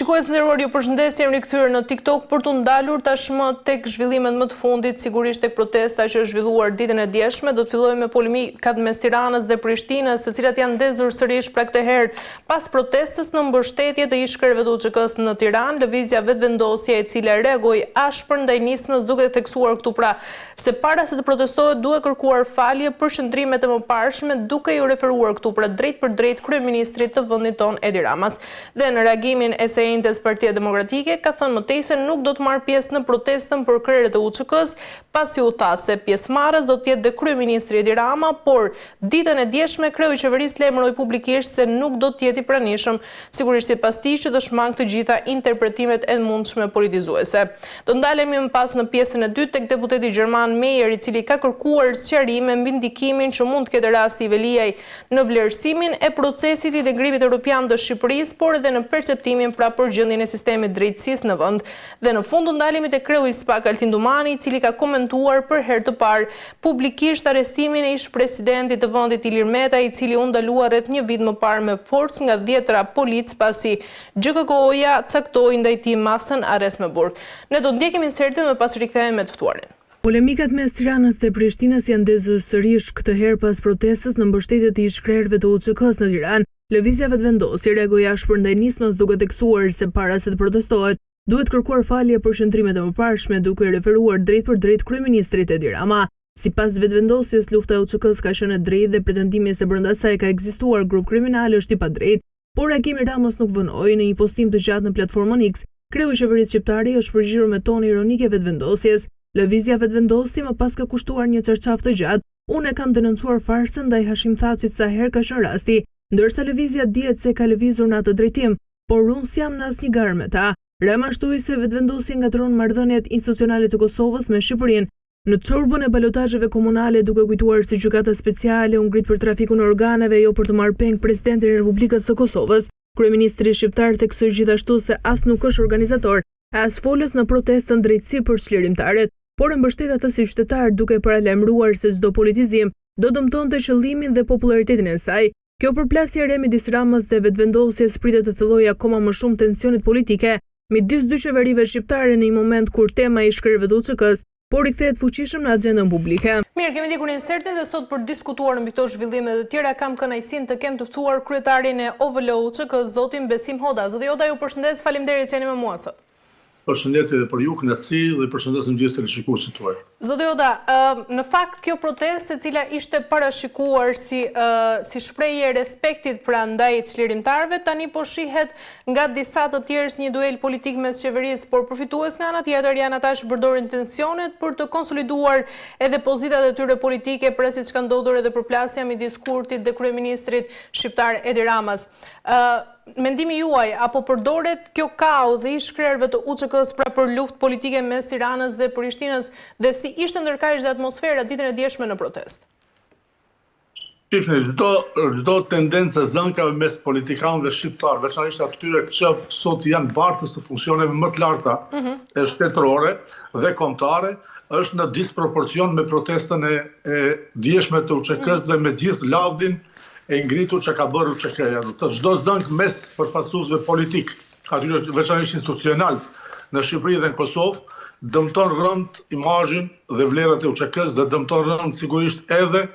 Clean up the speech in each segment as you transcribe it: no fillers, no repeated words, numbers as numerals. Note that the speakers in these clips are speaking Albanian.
Shikues nderuar, ju përshëndes, jemi rikthyer në TikTok për të ndalur tashmë tek zhvillimet më të fundit, sigurisht tek protesta që është zhvilluar ditën e djeshme. Do të fillojmë me polemikat mes Tiranës dhe Prishtinës, të cilat janë ndezur sërish pra këtë herë pas protestës në mbështetje të ish kryevet UÇK-s në Tiranë, lëvizja vetvendosje e cila reagoi ashpër ndaj nismës, duke theksuar këtu pra se para se të protestohet duhet kërkuar falje për qëndrimet e mëparshme, duke ju referuar këtu pra drejt për drejt kryeministrit të vendit ton Edi Ramas. Dhe në reagimin e Intes Partia Demokratike ka thënë mëtej se nuk do të marrë pjesë në protestën për krerët e UÇK-s, pasi u tha se pjesëmarrës do të jetë dhe kryeministri Edi Rama, por ditën e djeshme kreu i qeverisë lajmëroi publikisht se nuk do të jetë i pranishëm, sigurisht sipas tij që do shmang të gjitha interpretimet e mundshme politizuese. Do ndalemi më pas në pjesën e dytë tek deputeti Gjerman Meyer, i cili ka kërkuar sqarime mbi ndikimin që mund të ketë rasti i Veliaj në vlerësimin e procesit i integrimit evropian të Shqipërisë, por edhe në perceptimin pra për gjendjen e sistemit drejtësisë në vend. Dhe në fund ndalemi te kreu i SPAK Altin Dumani, i cili ka komentuar për herë të parë publikisht arrestimin e ish presidentit të vendit Ilir Meta, i cili u ndalua rreth një vit më parë me forcë nga 10 polic pasi GKK-ja caktoi ndaj tij masën arrest me burg. Ne do ndjekim insertin më pas rikthehemi me të ftuarin. Polemikat mes Tiranës dhe Prishtinës janë ndezur sërish këtë herë pas protestës në mbështetje të ish krerëve të UÇK-s në Tiranë. Lëvizja vetvendosje reagoi ashpër ndaj nismës, duke theksuar se para se të protestohet duhet kërkuar falje për qëndrimet e mëparshme, duke referuar drejt për drejt kryeministrit Edi Rama. Sipas vetvendosjes, lufta e UÇK-s ka qenë e drejtë dhe pretendimi se brenda saj ka ekzistuar grup kriminal është i padrejtë, por Akimi Ramos nuk vënoi. Në një postim të gjatë në platformën X, kreu i qeverisë shqiptare është përgjigjur me ton ironik e vetvendosjes. Lëvizja vetvendosje më pas ka kushtuar një çarçaf të gjatë. Unë e kam denoncuar farsën ndaj Hashim Thaçit sa herë ka qenë rasti, ndërsa lëvizja dihet se ka lëvizur në atë drejtim, por unë s'jam në asnjë garë me ta. Rama shtoi se vetvendosja ngatron marrëdhëniet institucionale të Kosovës me Shqipërinë në çorbën e balotazheve komunale, duke kujtuar se gjykata speciale u ngrit për trafikun e organeve, jo për të marrë peng presidentin e Republikës së Kosovës. Kryeministri shqiptar theksoi gjithashtu se as nuk është organizator, as folës në protestën drejtësi për çlirimtarët, por e mbështet atë si qytetar, duke paralajmëruar se çdo politizim do dëmtonte qëllimin dhe popularitetin e saj. Kjo përplasje e re midis Ramës dhe vetvendosjes pritet të fillojë akoma më shumë tensionit politike midis dy qeverive shqiptare në një moment kur tema e ish krerëve të UÇK-s por rikthehet fuqishëm në agjendën publike. Mirë, kemi ndjekur insertin dhe sot për diskutuar mbi këto zhvillime të tjera kam kënaqësinë të kem të ftuar kryetarin e OVL UÇK, zotin Besim Hoda. Zoti Hoda, ju përshëndes, faleminderit që jeni me mua sot. Përshëndetje dhe për ju, kënaqësi dhe përshëndesim gjithë teleshikuesit tuaj. Zoti Hoda, në fakt kjo protestë e cila ishte parashikuar si shprehje e respektit pra ndaj çlirimtarëve, tani po shihet nga disa të tjerë si një duel politik mes qeverisë, por përfitues nga ana tjetër janë ata që përdorin tensionet për të konsoliduar edhe pozitat e tyre politike, pra siç ka ndodhur edhe përplasja midis Kurtit dhe kryeministrit shqiptar Edi Ramas. Mendimi juaj, apo përdoret kjo kauzë ish krerëve të UÇK-s pra për luftë politike mes Tiranës dhe Prishtinës, dhe si ishte ndërkaq dhe atmosfera ditën e djeshme në protestë? Shifni, çdo tendencë zënkave mes politikanëve shqiptar, veçanërisht atyre që sot janë bartës të funksioneve më të larta e shtetërore dhe kombëtare, është në disproporcion me protestën e djeshme të UÇK-s dhe me gjithë lavdin e ngritur që ka bërë UÇK-ja. Çdo zënk mes përfaqësuesve politik, atyre veçanërisht institucional në Shqipëri dhe në Kosovë, dëmton rënd imazhin dhe vlerat e UÇK-s dhe dëmton rënd sigurisht edhe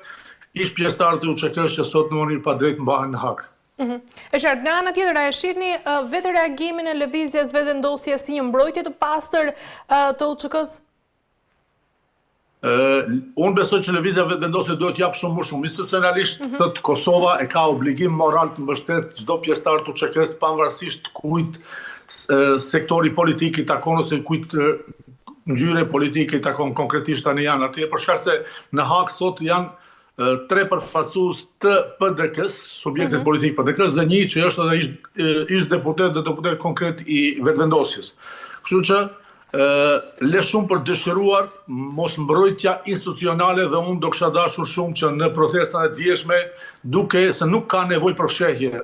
ish pjesëtarët e UÇK-s që sot në mënyrë padrejtë mbahen në hak. E qartë, nga ana tjetër, a e shihni vetë reagimin e lëvizjes vetvendosjes si një mbrojtje të pastër të UÇK-s? Unë besoj që lëvizja vetvendosje duhet jap shumë më shumë. Institucionalisht Kosova e ka obligim moral të mbështet çdo pjesëtar të UÇK-s, pavarësisht kujt sektori politik i takon ose kujt ngjyre politike i takon konkretisht tani janë atje, për shkak se në hak sot janë 3 përfaqësues të PDK-s, subjektet politik PDK-s, dhe një që është edhe ish deputet dhe deputet konkret i vetvendosjes. Kështu që le shumë për dëshiruar mos mbrojtja institucionale, dhe unë do kisha dashur shumë që në protestën e djeshme, duke se nuk ka nevojë për fshehje.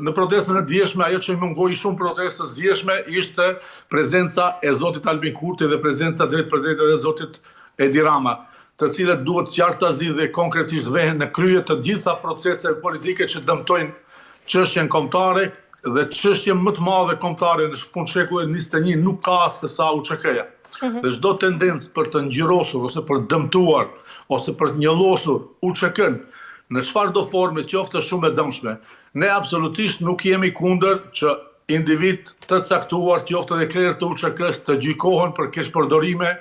Në protestën e djeshme, ajo që mungoi shumë protestës djeshme ishte prezenca e zotit Albin Kurti dhe prezenca drejt për drejt edhe zotit Edi Rama, të cilët duhet qartazi dhe konkretisht vehen në krye të gjitha proceseve politike që dëmtojnë çështjen kombëtare, dhe çështje më të madhe kombëtare në fund shekullit 21 nuk ka se sa UÇK-ja. Dhe çdo tendencë për të ngjyrosur ose për të dëmtuar ose për të njëllosur UÇK-n në çfarëdo forme qoftë shumë e dëmshme, ne absolutisht nuk jemi kundër që individ të caktuar qoftë edhe krerë të UÇK-s të gjykohen për keqpërdorime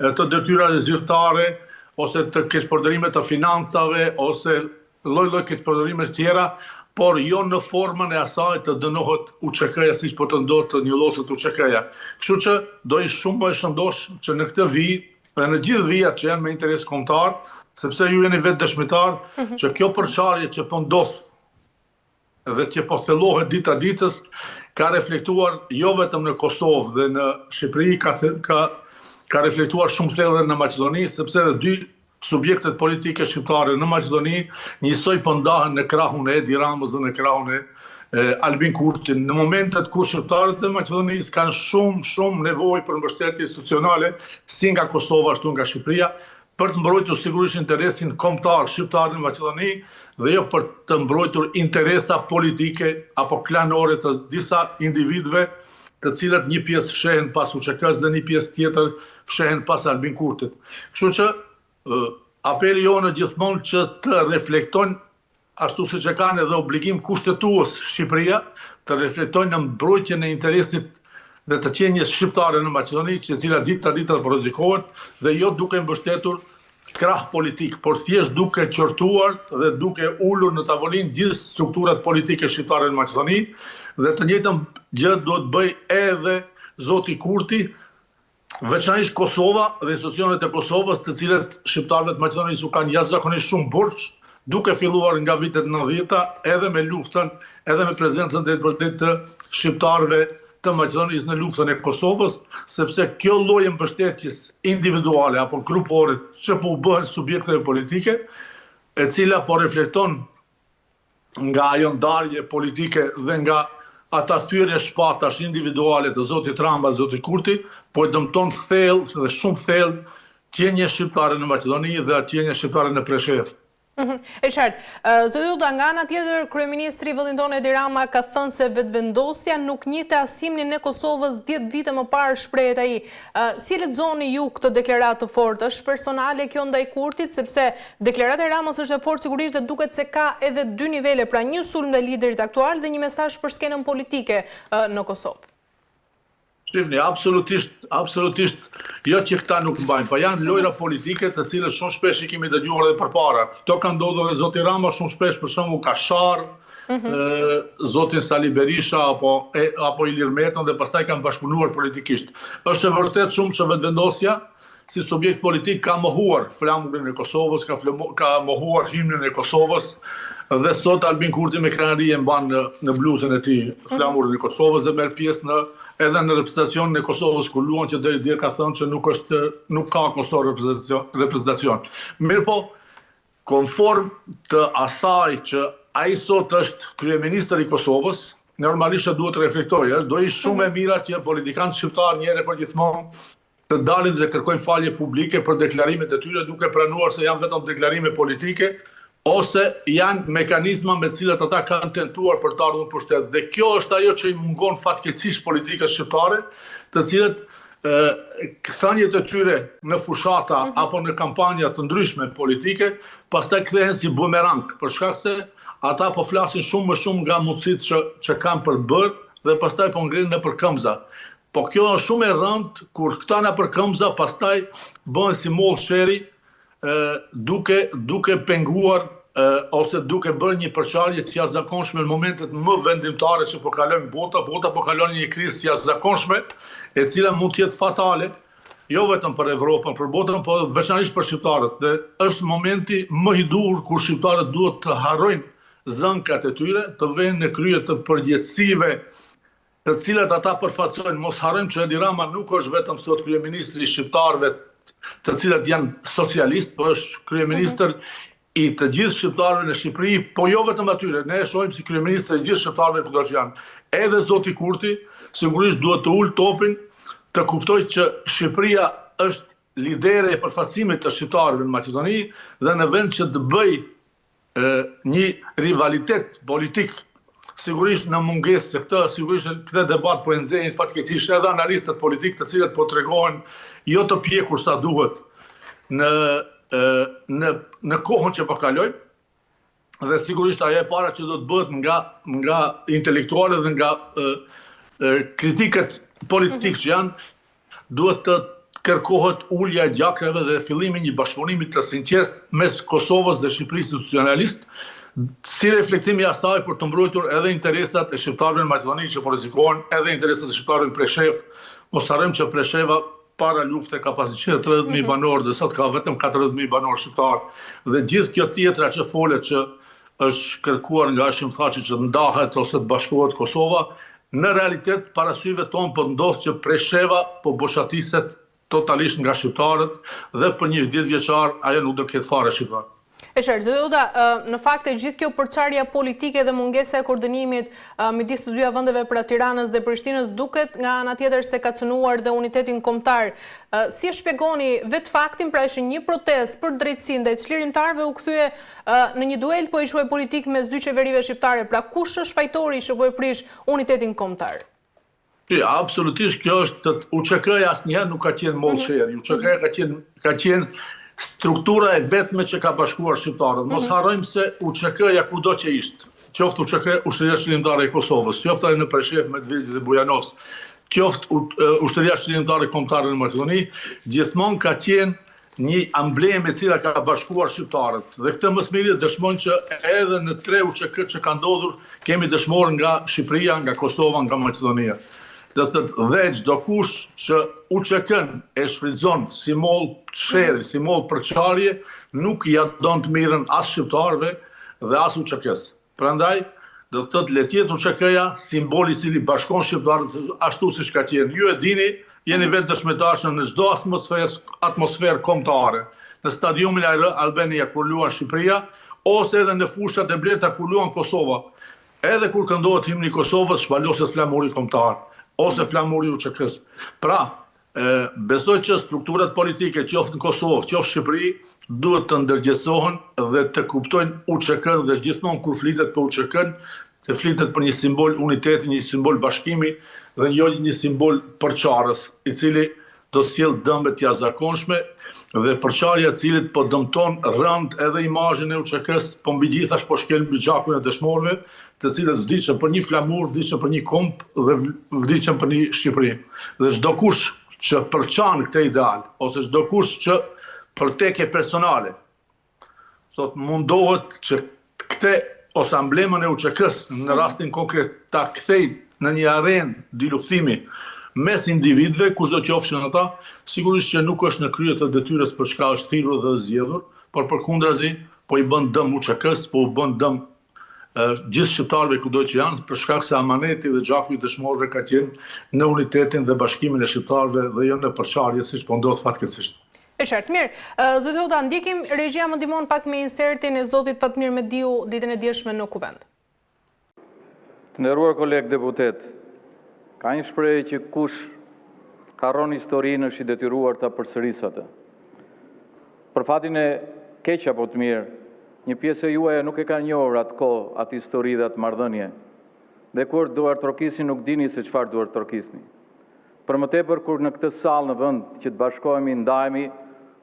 të detyrave zyrtare ose të keqpërdorime të financave ose lloj-lloj keqpërdorime tjera, por jo në formën e asaj të dënohet UÇK-ja siç po të ndodhë të njolloset UÇK-ja. Kështu që do ish shumë më e shëndosh që në këtë vijë dhe në gjithë vijat që janë me interes kombëtar, sepse ju jeni vetë dëshmitar që kjo përçarje që po ndodh dhe që po thellohet dita ditës ka reflektuar jo vetëm në Kosovë dhe në Shqipëri, ka reflektuar shumë thellë në Maqedoni, sepse edhe dy subjektet politike shqiptare në Maqedoni njësoj po ndahen në krahun e Edi Ramës dhe në krahun e Albin Kurtin. Në momentet kur shqiptarët e Maqedonisë kanë shumë nevojë për mbështetje institucionale, si nga Kosova ashtu nga Shqipëria, për të mbrojtur sigurisht interesin kombëtar shqiptar në Maqedoni dhe jo për të mbrojtur interesa politike apo klanore të disa individëve, të cilët një pjesë fshehen pas UÇK-s dhe një pjesë tjetër fshehen pas Albin Kurtit. Kështu që apeli jonë gjithmonë që të reflektojnë ashtu siç e kanë edhe obligim kushtetues Shqipëria, të reflektojnë në mbrojtjen e interesit dhe të qenies shqiptare në Maqedoni, që cila ditë të rrezikohet dhe jo duke mbështetur krah politik, por thjesht duke qortuar dhe duke ulur në tavolinë gjithë strukturat politike shqiptare në Maqedoni, dhe të njëjtën gjë do të bëj edhe zoti Kurti, veçanërisht Kosova dhe institucionet e Kosovës, të cilët shqiptarët të Maqedonisë u kanë jashtëzakonisht shumë burç, duke filluar nga vitet 90-ta, edhe me luftën, edhe me prezencën drejtpërdrajt të shqiptarëve të Maqedonisë në luftën e Kosovës, sepse kjo lloj mbështetjes individuale apo grupore që po u bëhen subjekteve politike, e cila po reflekton nga ajo ndarje politike dhe nga ata thyrje shpatash individuale të zotit Rama dhe zotit Kurti, po e dëmton thellë dhe shumë thellë qenie shqiptare në Maqedoni dhe qenie shqiptare në Preshevë. E qartë, zoti Uda, nga ana tjetër, kryeministri i vendit tonë Edi Rama ka thënë se vetëvendosja nuk njihte as himnin e Kosovës 10 vite më parë, shprehet ai. Si lexoni ju këtë deklaratë të fortë? Është personale kjo ndaj Kurtit, sepse deklarata e Ramës është e fortë sigurisht dhe duket se ka edhe dy nivele, pra një sulm ndaj liderit aktual dhe një mesazh për skenën politike në Kosovë. Shifni, absolutisht, jo që këta nuk mbajnë, pa janë lojra politike të cilës shumë shpesh i kemi dëgjuar edhe përpara. Këto kanë ndodhur dhe zoti Rama shumë shpesh, për shembull ka Sharr, zotin Sali Berisha apo Ilir Metën dhe pastaj kanë bashkëpunuar politikisht. Është e vërtet shumë që vetëvendosja si subjekt politik ka mohuar flamurin e Kosovës, ka mohuar himnin e Kosovës, dhe sot Albin Kurti me krenari e mban në bluzën e tij flamurin e Kosovës dhe merr pjesë edhe në reprezentacionin e Kosovës, ku luan që deri dje ka thënë që nuk ka Kosovë reprezentacion. Mirë po, konform të asaj që ai sot është kryeministër i Kosovës, normalisht duhet të reflektojë, do ishte shumë e mira që politikanët shqiptar një herë për gjithmonë të dalin dhe kërkojnë falje publike për deklarimet e tyre, duke pranuar se janë vetëm deklarime politike, ose janë mekanizma me cilat ata kanë tentuar për të ardhur në pushtet. Dhe kjo është ajo që i mungon fatkeqësisht politikës shqiptare, të cilët thënjet e tyre në fushata apo në kampanja të ndryshme politike, pastaj kthehen si bumerang, për shkak se ata po flasin shumë më shumë nga mundësitë që kanë për të bërë dhe pastaj po ngrihen nëpër këmbëza. Po kjo është shumë e rëndë kur këta nëpër këmbëza pastaj bëhen si mollë sheri, duke penguar ose duke bërë një përçarje të jashtëzakonshme në momentet më vendimtare që po kalojnë bota po kalon një krizë të jashtëzakonshme, e cila mund të jetë fatale, jo vetëm për Evropën, për botën, po veçanërisht për shqiptarët. Dhe është momenti më i dur kur shqiptarët duhet të harrojnë zënkat e tyre, të vënë në krye të përgjegjësive të cilat ata përfaqësojnë. Mos harrojmë që Edi Rama nuk është vetëm sot kryeministri i shqiptarëve, të cilat janë socialistë, por është kryeministër i të gjithë shqiptarëve në Shqipëri, po jo vetëm atyre. Ne e shohim si kryeministër i gjithë shqiptarëve kudo që janë. Edhe zoti Kurti sigurisht duhet të ulë topin, të kuptojë që Shqipëria është lidere e përfaqësimit të shqiptarëve në Maqedoni dhe në vend që të bëj një rivalitet politik sigurisht në mungesë të këtë, sigurisht këtë debat po e nxjerrin fatkeqësisht edhe analistët politikë, të cilët po tregojnë jo të pjekur sa duhet në kohën që po kalojmë, dhe sigurisht ajo e para që do të bëhet nga intelektualët dhe nga kritikët politikë që janë, duhet të kërkohet ulja e gjakrave dhe fillimi një bashkëpunimi të sinqert mes Kosovës dhe Shqipërisë institucionalist, si reflektimi i asaj për të mbrojtur edhe interesat e shqiptarëve në Maqedoni që po rrezikohen, edhe interesat e shqiptarëve në Preshevë. Mos harrojmë që Presheva para lufte ka pas 130.000 banorë dhe sot ka vetëm 40.000 banorë shqiptarë. Dhe gjithë kjo tjetra që folet që është kërkuar nga Hashim Thaçi që ndahet ose të bashkohet Kosova, në realitet para syve tonë po ndodh që Presheva po boshatiset totalisht nga shqiptarët dhe për një 10 vjeçar ajo nuk do ketë fare shqiptar. E qartë, Zoda, në fakt e gjithë kjo përçarja politike dhe mungesa e koordinimit midis të dyja vendeve pra Tiranës dhe Prishtinës duket nga ana tjetër se ka cënuar dhe unitetin kombëtar. Si e shpjegoni vetë faktin pra ishte një protestë për drejtësinë ndaj çlirimtarëve u kthye në një duel po i quaj politik mes dy qeverive shqiptare, pra kush është fajtori që po e prish unitetin kombëtar? Absolutisht kjo është UÇK-ja asnjëherë nuk ka qenë mollsheri. UÇK-ja ka qenë struktura e vetme që ka bashkuar shqiptarët. Mos harrojmë se UÇK-ja kudo që ishte, qoftë UÇK Ushtria Çlirimtare e Kosovës, qoftë edhe në Preshevë, Medvedi dhe Bujanovsk, qoftë Ushtria Çlirimtare Kombëtare në Maqedoni, gjithmonë ka qenë një amblem e cila ka bashkuar shqiptarët. Dhe këtë më së miri dëshmojnë që edhe në 3 UÇK që ka ndodhur, kemi dëshmorë nga Shqipëria, nga Kosova, nga Maqedonia. Dhe thëtë dhe çdo kush që UÇK-n e shfrytëzon si mollë shere, si mollë përçarje, nuk ja don të mirën as shqiptarëve dhe as UÇK-s. Prandaj, do të thotë le të jetë UÇK-ja simboli i cili bashkon shqiptarët ashtu siç ka qenë. Ju e dini, jeni vetë dëshmitarë në çdo atmosferë kombëtare. Në stadiumin Albania kur luan Shqipëria, ose edhe në fushat e bleta kur luan Kosova. Edhe kur këndohet himni i Kosovës, shpaloset flamuri kombëtar ose flamuri UÇK-s. Pra, besoj që strukturat politike, qoftë në Kosovë, qoftë Shqipëri, duhet të ndërgjegjësohen dhe të kuptojnë UÇK-n dhe gjithmonë kur flitet për UÇK-n, të flitet për një simbol uniteti, një simbol bashkimi dhe jo një simbol përçarës, i cili do sjell dëmbe të jashtëzakonshme dhe përçarja e cilit po dëmton rënd edhe imazhin e UÇK-s, po mbi gjithash po shkel mbi gjakun e dëshmorëve, të cilët vdiqën për një flamur, vdiqën për një komp dhe vdiqën për një Shqipëri. Dhe çdo kush që përçan këtë ideal, ose çdo kush që përteke personale, sot mundohet që këtë ose emblemën e UÇK-s në rastin konkret ta kthej në një arenë diluftimi mes individëve, kushdo qofshin ata, sigurisht që nuk është në krye të detyrës për çka është thirrur dhe zgjedhur, por përkundrazi po i bën dëm UÇK-s, po u bën dëm gjithë shqiptarëve kudo që janë, për shkak se amaneti dhe gjaku i dëshmorëve ka qenë në unitetin dhe bashkimin e shqiptarëve dhe jo në përçarje siç po ndodh fatkeqësisht. E qartë, mirë. Zoti Hoxha, ndjekim regjia më ndihmon pak me insertin e zotit Fatmir Mediu ditën e djeshme në Kuvend. Të nderuar kolegë deputet, ka një shprehje që kush harron historinë është i detyruar ta përsërisë atë. Për fatin e keq apo të mirë, një pjesë e juaja nuk e ka njohur atë kohë, atë histori dhe atë marrëdhënie. Dhe kur duart trokisni nuk dini se çfarë duart trokisni. Për më tepër kur në këtë sallë në vend që të bashkohemi ndajemi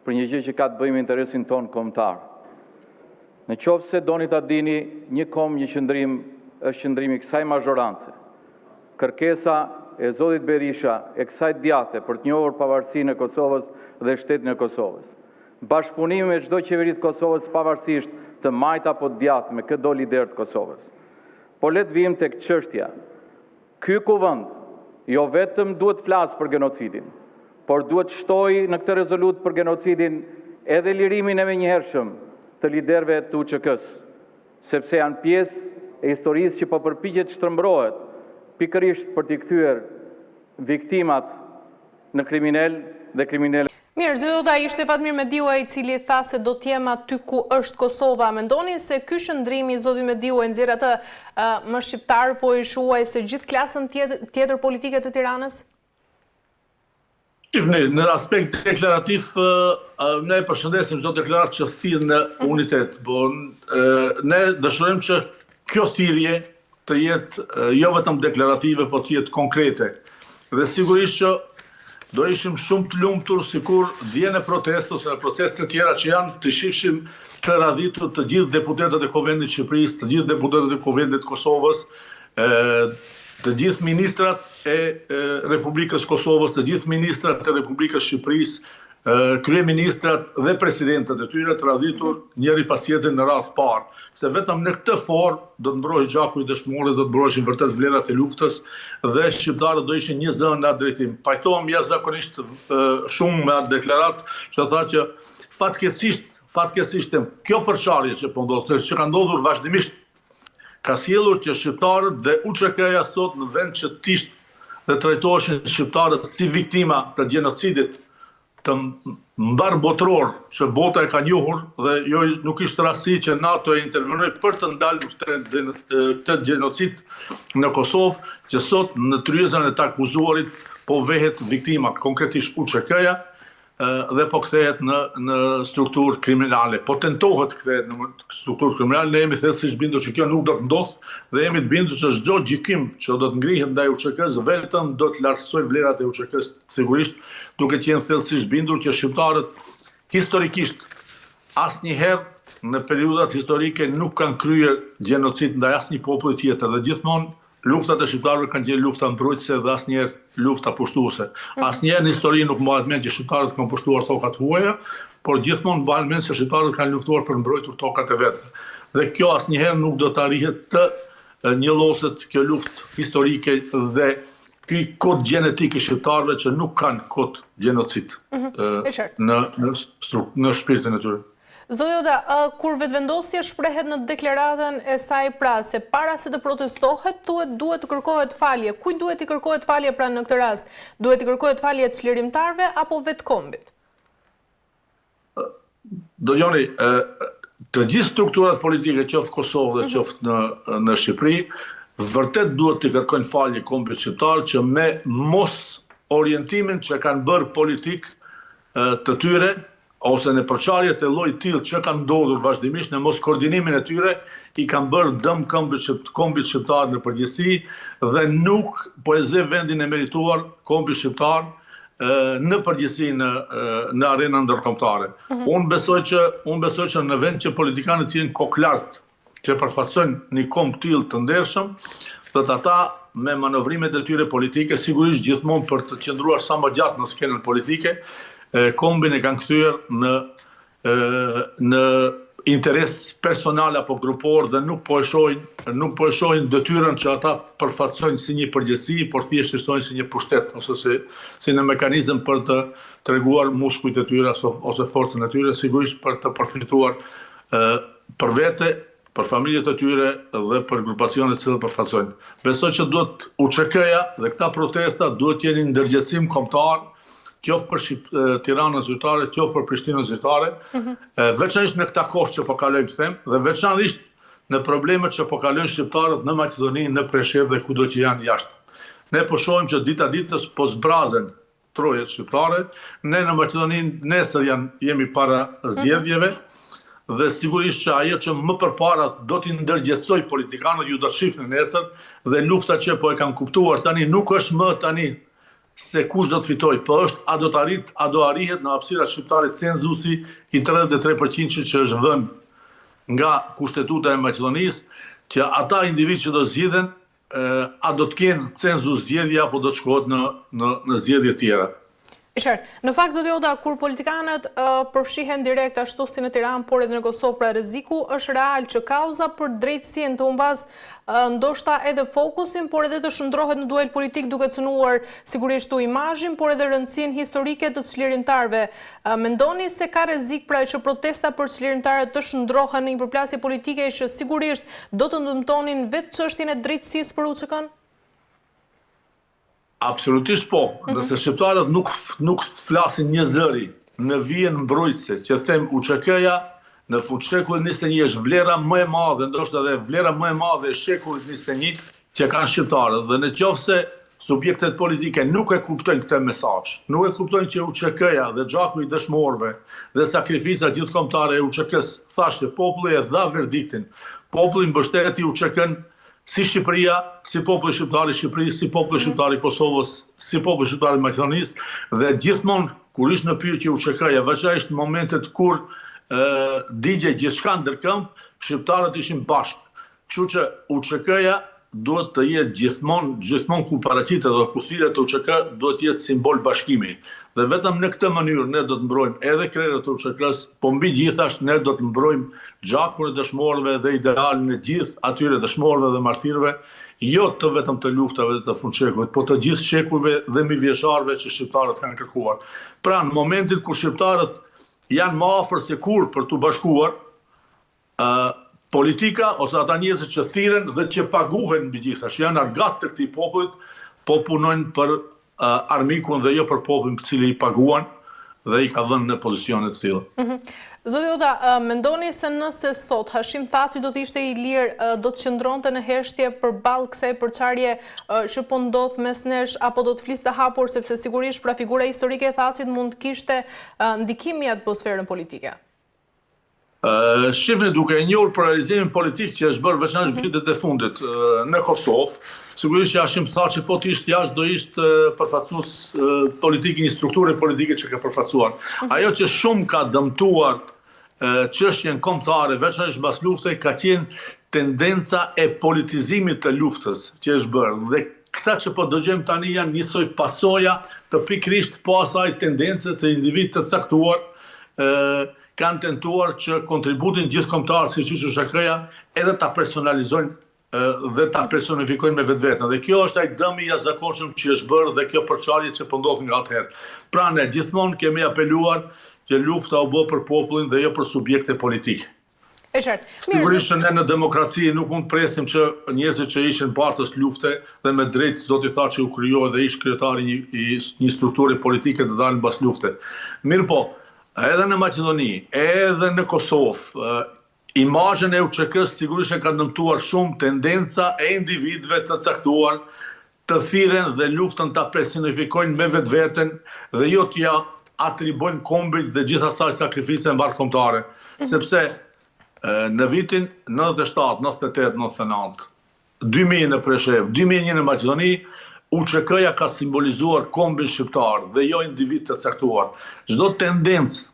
për një gjë që ka të bëjë me interesin ton kombëtar. Në qoftë se doni ta dini, një kom, një qëndrim është qëndrimi i kësaj mazhorance. Kërkesa e zotit Berisha e kësaj djate për të njohur pavarësinë e Kosovës dhe shtetin e Kosovës. Bashkëpunimi me çdo qeveri të Kosovës pavarësisht të majt apo djatë me këto lider të Kosovës. Po le të vijmë tek çështja. Ky kuvend jo vetëm duhet flasë për genocidin, por duhet shtoj në këtë rezolut për genocidin edhe lirimin e menjëhershëm të liderëve të UÇK-s, sepse janë pjesë e historisë që po përpiqet shtrembrohet pikërisht për t'i kthyer viktimat në kriminal dhe kriminal. Mirë, zotëta, ishte Fatmir Mediu i cili tha se do t'jem aty ku është Kosova. Mendoni se ky shëndrimi i zotit Mediu e nxjerr atë më shqiptar, po i shuaj se gjithë klasën tjetër politike të Tiranës? Shifni, në aspekt deklarativ, ne përshëndesim çdo deklaratë që thirr në unitet, po ne dëshirojmë që kjo thirrje të jetë jo vetëm deklarative, po të jetë konkrete. Dhe sigurisht që do ishim shumë të lumtur sikur djene protestë ose protestë tjera që janë të shifshim të radhitur të gjithë deputetët e Kuvendit Shqipërisë, të gjithë deputetët e Kuvendit Kosovës, të gjithë ministrat e Republikës Kosovës, të gjithë ministrat e Republikës Shqipërisë, kryeministrat dhe presidentët e tyre të radhitur njëri pas tjetrit në radhë parë, se vetëm në këtë formë do të mbrohej gjaku i dëshmorit, do të mbroheshin vërtet vlerat e luftës dhe shqiptarët do ishin një zënë në atë drejtim. Pajtohem jashtëzakonisht shumë me atë deklarat që tha që fatkeqësisht kjo përçarje që po ndodh, që ka ndodhur vazhdimisht, ka sjellur që shqiptarët dhe UÇK-ja sot në vend që tisht dhe trajtoheshin shqiptarët si viktima të gjenocidit të mbar botror që bota e ka njohur dhe jo nuk ishte rasti që NATO e intervenoi për të ndalur këtë gjenocid në Kosovë, që sot në tryezën e të akuzuarit po vehet viktima, konkretisht UÇK-ja, dhe po kthehet në strukturë kriminale. Po tentohet kthehet në strukturë kriminale, ne jemi thellësisht bindur që kjo nuk do të ndodhë dhe jemi të bindur që çdo gjykim që do të ngrihet ndaj UÇK-s vetëm do të lartësojë vlerat e UÇK-s, sigurisht duke qenë thellësisht bindur që shqiptarët historikisht asnjëherë në periudhat historike nuk kanë kryer gjenocid ndaj asnjë populli tjetër dhe gjithmonë luftat e shqiptarëve kanë qenë lufta mbrojtëse dhe asnjëherë lufta pushtuese. Asnjëherë në histori nuk mbahet mend që shqiptarët kanë pushtuar tokat huaja, por gjithmonë mbahet mend se shqiptarët kanë luftuar për mbrojtur tokat e vetë. Dhe kjo asnjëherë nuk do të arrihet të njëlloset kjo luftë historike dhe ky kod gjenetik i shqiptarëve që nuk kanë kod gjenocid në shpirtin e tyre. Zoti Jota, kur vetëvendosja shprehet në deklaratën e saj pra se para se të protestohet, thuhet duhet të kërkohet falje. Kujt duhet të kërkohet falje pra në këtë rast? Duhet të kërkohet falje të çlirimtarëve apo vetkombit? Dojoni, të gjithë strukturat politike, qoftë Kosovë dhe qoftë në Shqipëri, vërtet duhet të kërkojnë falje kombit shqiptar që me mos orientimin që kanë bërë politik të tyre, ose në përçarjet e llojit tillë që kanë ndodhur vazhdimisht në mos koordinimin e tyre, i kanë bërë dëm kombit shqiptar në përgjithësi dhe nuk po e zë vendin e merituar kombit shqiptar në përgjithësi në arenën ndërkombëtare. Unë besoj që në vend që politikanët jenë koklartë që përfaqësojnë një komb tillë të ndershëm, dhe ata me manovrimet e tyre politike sigurisht gjithmonë për të qëndruar sa më gjatë në skenën politike, kombin e kanë kthyer në interes personal apo grupor dhe nuk po e shohin detyrën që ata përfaqësojnë si një përgjegjësi, por thjesht e shohin si një pushtet ose si një mekanizëm për të treguar muskujt e tyre ose forcën e tyre, sigurisht për të përfituar për vete, për familjet e tyre dhe për grupacionet që përfaqësojnë. Besoj që duhet UÇK-ja dhe këta protesta duhet të jenë ndërgjegjësim kombëtar, qoftë për Tiranën zyrtare, qoftë për Prishtinën zyrtare, veçanërisht në këta kohë që po kalojmë them, dhe veçanërisht në problemet që po kalojnë shqiptarët në Maqedoni, në Preshevë dhe kudo që janë jashtë. Ne po shohim që dita ditës po zbrazen trojet shqiptare, ne në Maqedoni nesër jemi para zgjedhjeve dhe sigurisht që ajo që më përpara do t'i ndërgjegjësoj politikanët, ju do të shihni nesër dhe lufta që po e kanë kuptuar tani nuk është më tani se kush do të fitoj, po është a do arrihet në hapësira shqiptare cenzusi i 33% që është vënë nga kushtetuta e Maqedonisë, që ata individ që do zgjidhen, a do të kenë cenzus zgjedhje apo do të shkohet në zgjedhje tjera. Në fakt, zoti Jota, kur politikanët përfshihen direkt ashtu si në Tiranë, por edhe në Kosovë, pra rreziku është real që kauza për drejtësinë të humbas ndoshta edhe fokusin, por edhe të shndrohet në duel politik duke cënuar sigurisht imazhin, por edhe rëndësinë historike të çlirimtarëve. Mendoni se ka rrezik pra që protesta për çlirimtarët të shndrohen në një përplasje politike që sigurisht do të ndëmtonin vetë çështjen e drejtësisë për UÇK-n? Absolutisht po, nëse shqiptarët nuk flasin një zëri në vijen mbrojtëse që them UÇK-ja në fund shekullit 21 është vlera më e madhe, ndoshta edhe vlera më e madhe e shekullit 21 që kanë shqiptarët, dhe në qoftë se subjektet politike nuk e kuptojnë këtë mesazh, nuk e kuptojnë që UÇK-ja dhe gjaku i dëshmorëve dhe sakrificat gjithkombëtare e UÇK-s, thashë populli e dha verdiktin, populli mbështeti UÇK-n si Shqipëria, si populli shqiptar i Shqipërisë, si populli shqiptar i Kosovës, si populli shqiptar i Maqedonisë, dhe gjithmonë kur ishte në pyetje UÇK-ja, veçanërisht në momentet kur digje gjithçka ndërkëmb, shqiptarët ishin bashkë. Kështu që UÇK-ja duhet të jetë gjithmonë ku paraqitet dhe ku thirret UÇK duhet të jetë simbol bashkimi. Dhe vetëm në këtë mënyrë ne do të mbrojmë edhe krerët e UÇK-s, po mbi gjithashtu ne do të mbrojmë gjakun e dëshmorëve dhe idealin e gjithë atyre dëshmorëve dhe martirëve, jo të vetëm të luftave dhe të fundshekujt, po të gjithë shekujve dhe mijëvjesharëve që shqiptarët kanë kërkuar. Pra në momentin kur shqiptarët janë më afër se kur për të bashkuar, politika ose ata njerëz që thirren dhe që paguhen mbi gjithashtu janë argat të këtij popullit, po punojnë për armikun dhe jo për popullin për cili i paguan dhe i ka dhënë në pozicione të tilla. Zoti Ota, mendoni se nëse sot Hashim Thaçi do të ishte i lirë, do të qëndronte në heshtje përballë kësaj përçarje që po ndodh mes nesh, apo do të fliste hapur, sepse sigurisht pra figura historike e Thaçit mund të kishte ndikim në atmosferën politike? Shqipni duke e njohur polarizimin politik që është bërë veçanërisht vitet e fundit në Kosovë, sigurisht që Hashim Thaçi po të ishte jashtë do ishte përfaqësues politik, një strukture politike që ka përfaqësuar. Ajo që shumë ka dëmtuar çështjen kombëtare, veçanërisht mbas luftës, ka qenë tendenca e politizimit të luftës që është bërë. Dhe këta që po dëgjojmë tani janë njësoj pasoja të pikërisht po asaj tendence të individ të caktuar kanë tentuar që kontributin gjithëkombëtar si UÇK-ja edhe ta personalizojnë dhe ta personifikojnë me vetveten. Dhe kjo është ai dëmi i jashtëzakonshëm që është bërë dhe kjo përçarje që po ndodh nga atëherë. Pra ne gjithmonë kemi apeluar që lufta u bë për popullin dhe jo për subjekte politike. E qartë. Sigurisht që ne në demokraci nuk mund të presim që njerëzit që ishin partës lufte dhe me drejt zoti Thaçi u krijoi dhe ish kryetari i një strukture politike të dalën pas lufte. Mirë po, edhe në Maqedoni, edhe në Kosovë, imazhin e UÇK-s sigurisht e ka dëmtuar shumë tendenca e individëve të caktuar të thirren dhe luftën ta personifikojnë me vetveten dhe jo t'ja atribojnë kombit dhe gjithë asaj sakrifice mbarkombëtare, sepse në vitin 97, 98, 99, 2000 në Preshevë, 2001 në Maqedoni, UÇK-ja ka simbolizuar kombin shqiptar dhe jo individ të caktuar. Çdo tendencë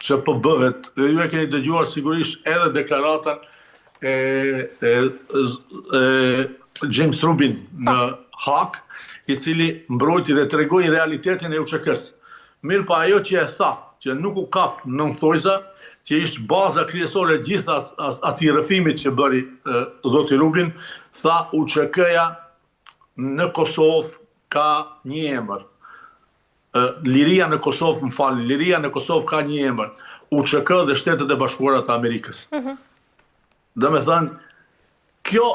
që po bëhet, dhe ju e keni dëgjuar sigurisht edhe deklaratën James Rubin në Hak, i cili mbrojti dhe tregoi realitetin e UÇK-s. Mirë pa ajo që e tha, që nuk u kap nën thojza, që ishte baza kryesore e gjithë atij rrëfimit që bëri zoti Rubin, tha UÇK-ja në Kosovë ka një emër. Liria në Kosovë, liria në Kosovë ka një emër. UÇK dhe Shtetet e Bashkuara të Amerikës. Domethënë, kjo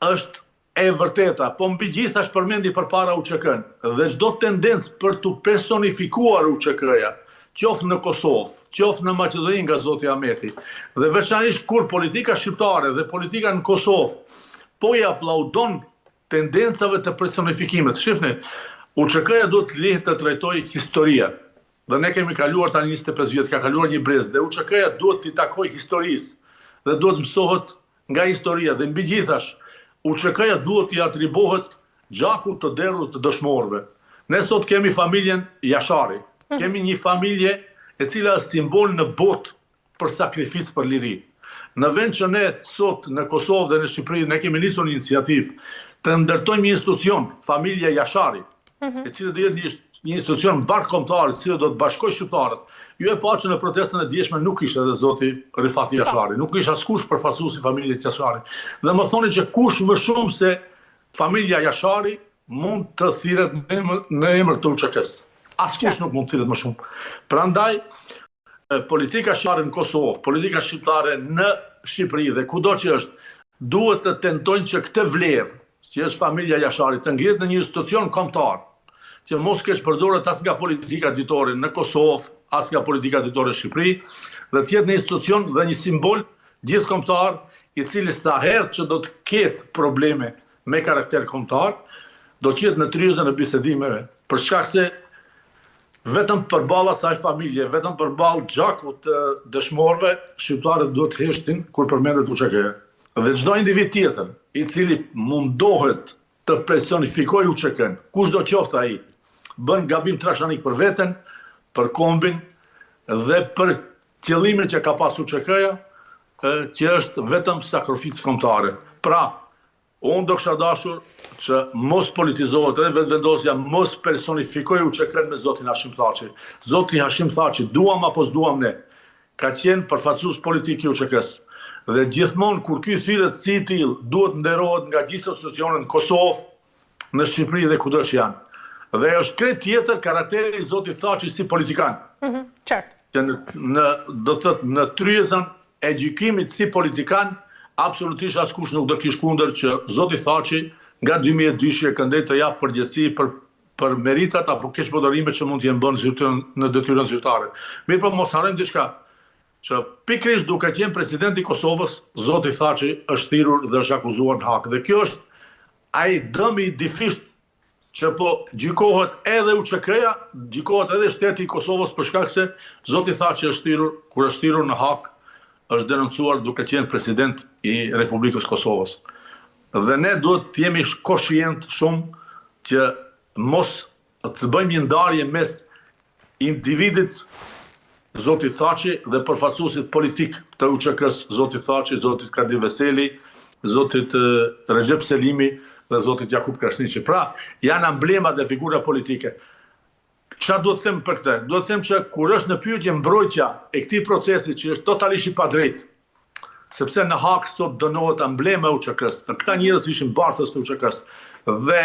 është e vërteta, po mbi gjithë është përmendi përpara UÇK-n dhe çdo tendencë për të personifikuar UÇK-ja, qoftë në Kosovë, qoftë në Maqedoni nga zoti Ahmeti, dhe veçanërisht kur politika shqiptare dhe politika në Kosovë po i aplaudon tendencave të personifikimit. Shifni, UÇK-ja duhet të lehet të trajtojë historia. Dhe ne kemi kaluar tani 25 vjet, ka kaluar një brez dhe UÇK-ja duhet t'i takojë historisë dhe duhet mësohet nga historia dhe mbi gjithash UÇK-ja duhet t'i atribuohet gjakut të derdhur të dëshmorëve. Ne sot kemi familjen Jashari. Kemi një familje e cila është simbol në botë për sakrificë për liri. Në vend që ne sot në Kosovë dhe në Shqipëri ne kemi nisur një iniciativë të ndërtojmë një institucion, familja Jashari, e cila do jetë një institucion bashkëkombëtar, i cili do të bashkojë shqiptarët. Ju e pa që në protestën e dieshme nuk ishte edhe zoti Rifati Jashari, nuk ishte askush përfaqësues i familjes Jashari. Dhe më thoni që kush më shumë se familja Jashari mund të thirret në emër të UÇK-s. Askush nuk mund të thirret më shumë. Prandaj politika shqiptare në Kosovë, politika shqiptare në Shqipëri dhe kudo që është, duhet të tentojnë që këtë vlerë, që është familja Jashari, të ngrihet në një institucion kombëtar, që mos kesh përdoret as nga politika ditore në Kosovë, as nga politika ditore në Shqipëri, dhe të jetë një institucion dhe një simbol gjithëkombëtar, i cili sa herë që do të ketë probleme me karakter kombëtar, do të jetë në tryezën e bisedimeve, për shkak se vetëm përballë asaj familje, vetëm përballë gjakut të dëshmorëve, shqiptarët duhet heshtin kur përmendet UÇK-ja. dhe çdo individ tjetër i cili mundohet të personifikojë UÇK-n, kushdo qoftë ai, bën gabim trashanik për veten, për kombin dhe për qëllimin që ka pas UÇK-ja, që është vetëm sakrificë kombëtare. Pra, unë do kisha dashur që mos politizohet edhe vetëvendosja, mos personifikojë UÇK-n me zotin Hashim Thaçi. Zoti Hashim Thaçi, duam apo s'duam ne, ka qenë përfaqësues politik i UÇK-s. Dhe gjithmonë kur ky thirret si i tillë, duhet nderohet nga gjithë institucionet në Kosovë, në Shqipëri dhe kudo që janë. Dhe është krejt tjetër karakteri i zotit Thaçi si politikan. Qartë. Që do thot në tryezën e gjykimit si politikan, absolutisht askush nuk do kish kundër që zoti Thaçi nga 2002 këndej të jap përgjegjësi për meritat apo keqpërdorime që mund të jenë bënë në detyrën zyrtare. Mirë, po mos harrojmë diçka, që pikërisht duke qenë presidenti i Kosovës, zoti Thaçi është thirrur dhe është akuzuar në hak. Dhe kjo është ai dëmi i difisht që po gjykohet edhe UÇK-ja, gjykohet edhe shteti i Kosovës për shkak se zoti Thaçi është thirrur, kur është thirrur në hak, është denoncuar duke qenë president i Republikës Kosovës. Dhe ne duhet të jemi koshient shumë që mos të bëjmë një ndarje mes individit zoti Thaçi dhe përfaqësuesit politik të UÇK-s, zoti Thaçi, zotit Kadir Veseli, zotit Recep Selimi dhe zotit Jakub Krasniqi. Pra, janë amblema dhe figura politike. Çfarë duhet të them për këtë? Duhet të them që kur është në pyetje mbrojtja e këtij procesi që është totalisht i padrejtë, sepse në hak sot dënohet amblema e UÇK-s. Këta njerëz ishin bartës të UÇK-s. Dhe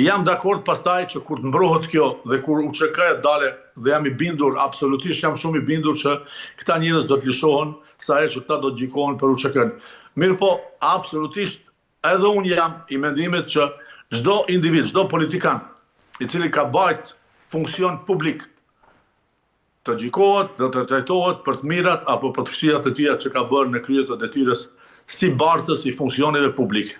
jam dakord pastaj që kur të mbrohet kjo dhe kur UÇK-ja dale, dhe jam i bindur, absolutisht jam shumë i bindur që këta njerëz do të lëshohen sa herë që këta do të gjykohen për UÇK-n. Mirë po, absolutisht edhe unë jam i mendimit që çdo individ, çdo politikan i cili ka bajt funksion publik të gjykohet dhe të trajtohet për të mirat apo për të këqijat e tija që ka bërë në krye të detyrës si bartës i funksioneve publike.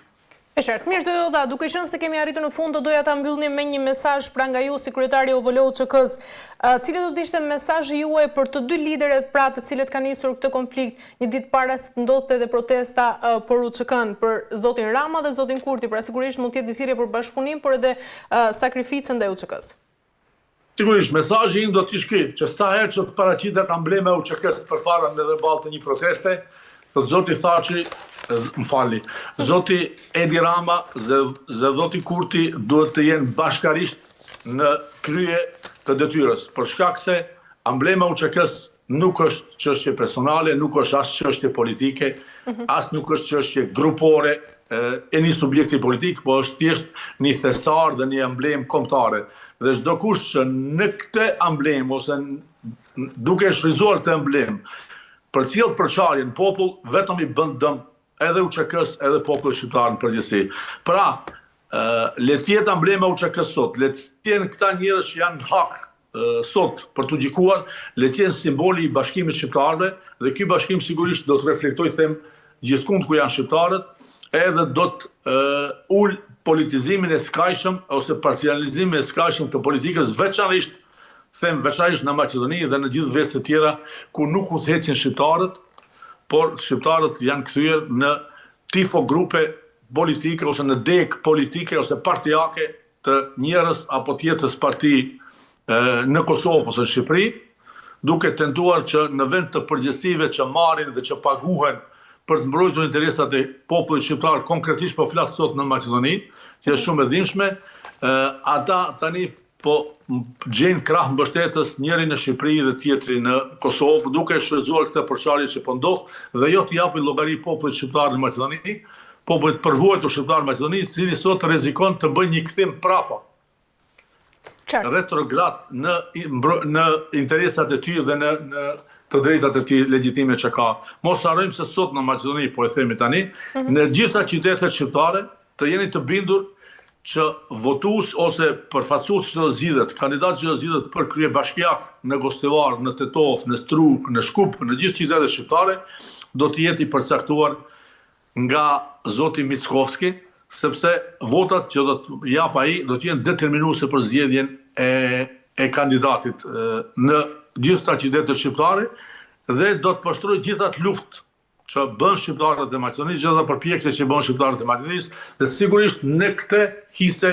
E qartë, mirë Zoti, duke qenë se kemi arritur në fund, do doja ta mbyllnim me një mesazh pra nga ju si kryetari i OVL UÇK-s. Cili do të ishte mesazhi juaj për të dy lideret pra të cilët kanë nisur këtë konflikt një ditë para se të ndodhte edhe protesta për UÇK-n, për zotin Rama dhe zotin Kurti, pra sigurisht mund të jetë thirrje për bashkëpunim, por edhe sakrificën ndaj UÇK-s. Sigurisht, mesazhi im do të ishte ky, që sa herë që të paraqitet amblema e UÇK-s përpara në ndërbalë të një proteste, thotë zoti Thaçi, zoti Edi Rama dhe zoti Kurti duhet të jenë bashkarisht në krye të detyrës, për shkak se amblema e UÇK-s nuk është çështje personale, nuk është as çështje politike, as nuk është çështje grupore e një subjekti politik, po është thjesht një thesar dhe një emblem kombëtare. Dhe çdo kush që në këtë emblem ose duke shfryzuar këtë emblem për cilë përçarje në popull, vetëm i bën dëm edhe UÇK-s, edhe popullit shqiptar në përgjithësi. Pra, le të jetë amblema UÇK-s sot, le të jenë këta njerëz që janë në hak sot për të gjykuar, le të jenë simboli i bashkimit shqiptarëve, dhe ky bashkim sigurisht do të reflektojë them gjithkund ku janë shqiptarët, edhe do të ul politizimin e skajshëm ose parcializimin e skajshëm të politikës, veçanërisht në Maqedoni dhe në gjithë vestet tjera ku nuk udhëheqin shqiptarët, por shqiptarët janë kthyer në tifo grupe politike ose në deg politike ose partijake të njerëz apo tjetës parti në Kosovë ose në Shqipëri, duke tentuar që në vend të përgjegjësive që marrin dhe që paguhen për të mbrojtur interesat e popullit shqiptar, konkretisht po flas sot në Maqedoni, që është shumë e dhimbshme, ata tani po gjejnë krah mbështetës njëri në Shqipëri dhe tjetri në Kosovë, duke shfrytzuar këtë përçarje që po ndodh dhe jo të japin llogari popullit shqiptar në Maqedoni, popullit përvojtur shqiptar në Maqedoni, i cili sot rrezikon të bëjë një kthim prapa retrograd në interesat e tij dhe në të drejtat e tij legjitime që ka. Mos harrojmë se sot në Maqedoni, po e themi tani, në gjitha qytetet shqiptare të jeni të bindur që votues ose përfaqësues që do zgjidhet, kandidat që do zgjidhet për kryebashkiak në Gostivar, në Tetov, në Struk, në Shkup, në gjithë qytetet shqiptare, do të jetë i përcaktuar nga zoti Mickovski, sepse votat që do të jap ai do të jenë determinuese për zgjedhjen e kandidatit në gjitha qytetet shqiptare dhe do të pashtrojë gjithat luftë që bën shqiptarët e Maqedonisë, gjitha përpjekjet që bën shqiptarët e Maqedonisë, dhe sigurisht në këtë hise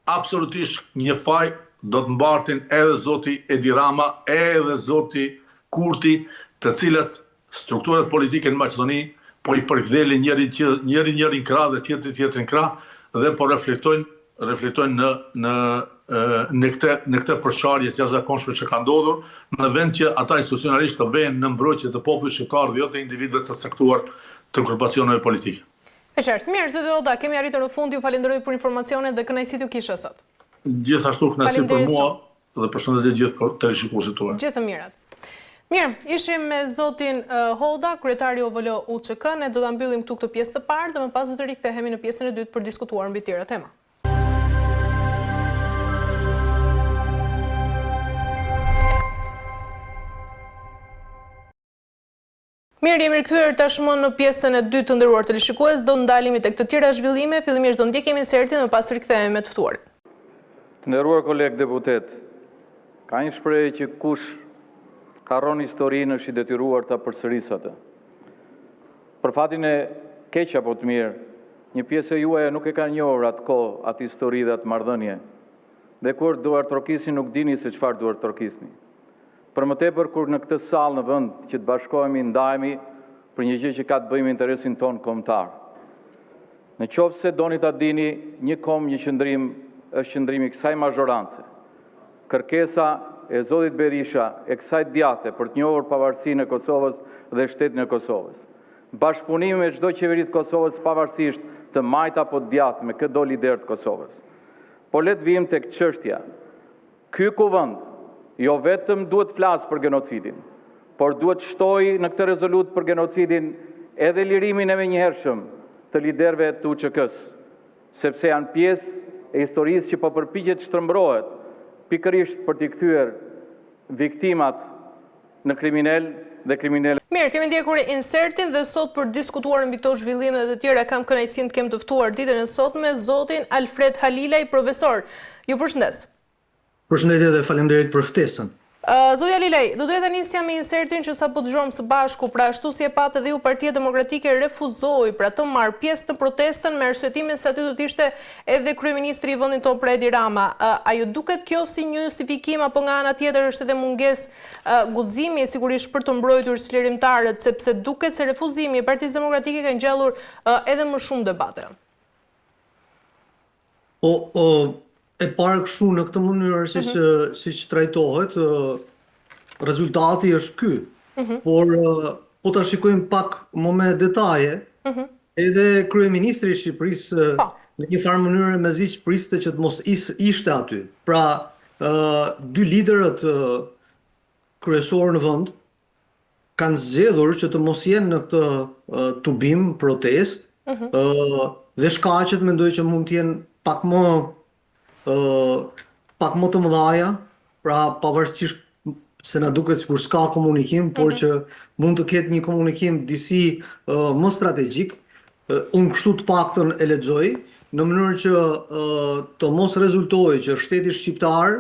absolutisht një faj do të mbartin edhe zoti Edi Rama, edhe zoti Kurti, të cilët strukturat politike në Maqedoni po i përkthjelin njërin krah dhe tjetrin krah dhe po reflektojnë në këtë përçarje të jashtëzakonshme që ka ndodhur, në vend që ata institucionalisht të vënë në mbrojtje të popullit shqiptar dhe jo të individëve të caktuar të grupacioneve politike. E qartë, mirë, zoti Oda, kemi arritur në fund, ju falenderoj për informacionet dhe kënaqësitë ju kisha sot. Gjithashtu kënaqësi për mua dhe përshëndetje gjithë televizionistët tuaj. Gjithë të mirat. Mirë, ishim me zotin Hoda, kryetari OVL UÇK, ne do ta mbyllim këtu këtë pjesë të parë dhe më pas do të rikthehemi në pjesën e dytë për diskutuar mbi tjera tema. Mirë, jemi rikthyer tashmë në pjesën e dytë të nderuar televizionist, do ndalemi tek të tjera zhvillime, fillimisht do ndjekim insertin dhe pas rikthehemi me të ftuarit. Të nderuar kolegë deputet, ka një shprehje që kush harron historinë është i detyruar ta përsërisë atë. Për fatin e keq apo të mirë, një pjesë e juaj nuk e ka njohur atë kohë, atë histori dhe atë marrëdhënie. Dhe kur duart trokisni nuk dini se çfarë duart trokisni. Për më tepër kur në këtë sallë në vend që të bashkohemi ndajemi për një gjë që ka të bëjë me interesin ton kombëtar. Në qoftë se doni ta dini, një kom, një qëndrim është qëndrimi i kësaj mazhorance. Kërkesa e zotit Berisha e kësaj djate për të njohur pavarësinë e Kosovës dhe shtetin e Kosovës. Bashkëpunimi me çdo qeveri të Kosovës pavarësisht të majt apo të djathtë me çdo lider të Kosovës. Po le të vijmë tek çështja. Ky kuvend jo vetëm duhet flasë për genocidin, por duhet shtoj në këtë rezolut për genocidin edhe lirimin e menjëhershëm të liderëve të UÇK-s, sepse janë pjesë e historisë që po përpiqet shtrembrohet pikërisht për t'i kthyer viktimat në kriminal dhe kriminal. Mirë, kemi ndjekur insertin dhe sot për diskutuar mbi këto zhvillime dhe të tjera kam kënaqësinë të kem të ftuar ditën e sotme zotin Alfred Halilaj, profesor. Ju përshëndes. Përshëndetje dhe faleminderit për ftesën. Zoti Halilaj, do doja ta nisja me insertin që sapo dëgjojmë së bashku, pra ashtu si e patë edhe ju Partia Demokratike refuzoi pra të marrë pjesë në protestën me arsyetimin se aty do të ishte edhe kryeministri i vendit tonë pra Edi Rama. A ju duket kjo si një justifikim apo nga ana tjetër është edhe mungesë guximi sigurisht për të mbrojtur çlirimtarët, sepse duket se refuzimi i Partisë Demokratike ka ngjallur edhe më shumë debate. E parë kështu në këtë mënyrë siç trajtohet, rezultati është ky. Por po ta shikojmë pak më me detaje, edhe kryeministri i Shqipërisë në një farë mënyrë mezis priste që të mos ishte aty. Pra, dy liderët kryesorë në vend kanë zgjedhur që të mos jenë në këtë tubim protest, dhe shkaqet mendoj që mund të jenë pak më të mëdhaja, pra pavarësisht se na duket sikur s'ka komunikim, por që mund të ketë një komunikim disi më strategjik. Unë kështu të paktën e lexoj, në mënyrë që të mos rezultojë që shteti shqiptar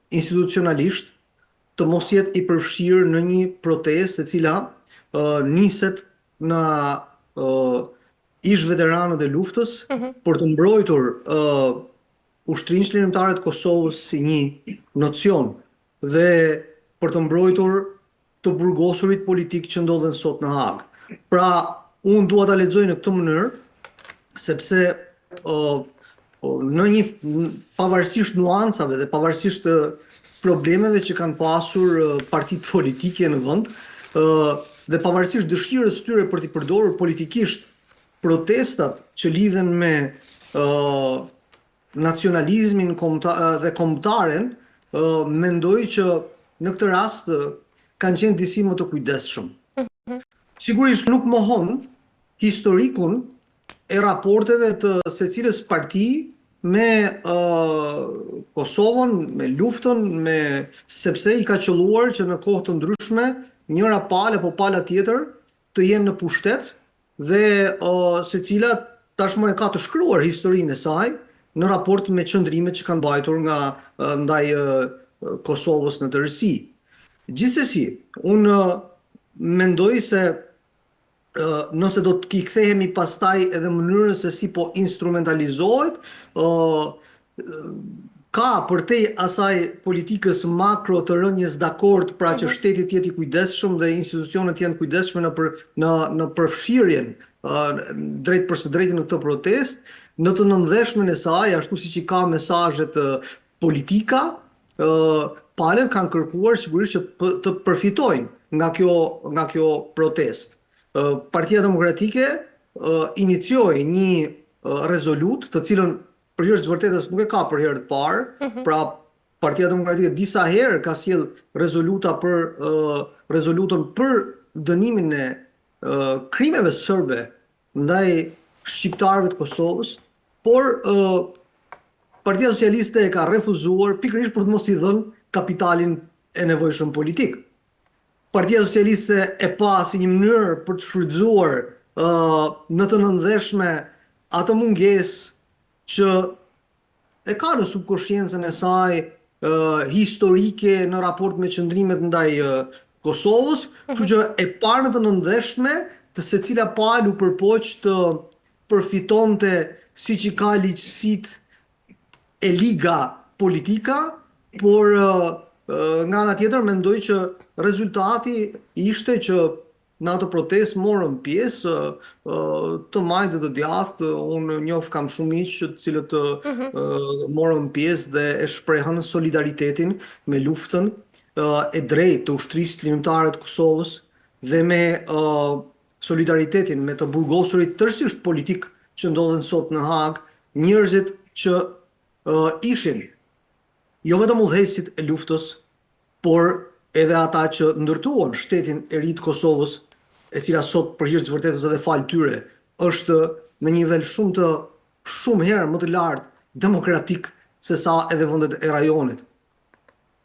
institucionalisht të mos jetë i përfshirë në një protestë e cila niset në ish veteranët e luftës për të mbrojtur ushtrinë çlirimtare të Kosovës si një nocion dhe për të mbrojtur të burgosurit politik që ndodhen sot në Hag. Pra, unë dua ta lexoj në këtë mënyrë, sepse në një pavarësisht nuancave dhe pavarësisht problemeve që kanë pasur partitë politike në vend, dhe pavarësisht dëshirës së tyre për t'i përdorur politikisht protestat që lidhen me nacionalizmin dhe kombëtaren, mendoj që në këtë rast kanë qenë disi më të kujdesshëm. Sigurisht nuk mohon historikun e raporteve të secilës parti me Kosovën, me luftën, sepse i ka qelluar që në kohë të ndryshme njëra palë apo pala tjetër të jenë në pushtet dhe secila tashmë e ka të shkruar historinë e saj në raport me qëndrimet që kanë mbajtur ndaj Kosovës në tërësi. Gjithsesi, unë mendoj se nëse do të kthehemi pastaj edhe mënyrën se si po instrumentalizohet, ka përtej asaj politikës makro të rënjes dakord, pra që shteti të jetë i kujdesshëm dhe institucionet jenë kujdesshme në përfshirjen drejt për së drejti në këtë protest, në të nëndveshmen e saj, ashtu siç i ka mesazhet politika, palët kanë kërkuar sigurisht që të përfitojnë nga kjo protest. Partia Demokratike inicioi një rezolut, të cilën për hir të vërtetës nuk e ka për herë të parë, pra Partia Demokratike disa herë ka sjell rezolutën për dënimin e krimeve serbe ndaj shqiptarëve të Kosovës, por Partia Socialiste e ka refuzuar pikërisht për të mos i dhënë kapitalin e nevojshëm politik. Partia Socialiste e pa si një mënyrë për të shfrytzuar në të nëndveshme atë mungesë që e ka në subkonsciencën e saj historike në raport me qëndrimet ndaj Kosovës, kështu që e pa në të nëndveshme të secila palë u përpoq të përfitonte siç i ka ligjësitë e liga politika, por nga ana tjetër mendoj që rezultati ishte që në atë protest morën pjesë të majtë dhe të djathtë, unë njoh kam shumë miq të cilët morën pjesë dhe e shprehën solidaritetin me luftën e drejtë të ushtrisë lirimtare të Kosovës dhe me solidaritetin me të burgosurit tërësisht politik që ndodhen sot në Hagë, njerëzit që ishin jo vetëm udhëheqësit e luftës, por edhe ata që ndërtuan shtetin e ri të Kosovës, e cila sot për hir të vërtetës edhe fal tyre është në një nivel shumë herë më të lartë demokratik se sa edhe vendet e rajonit.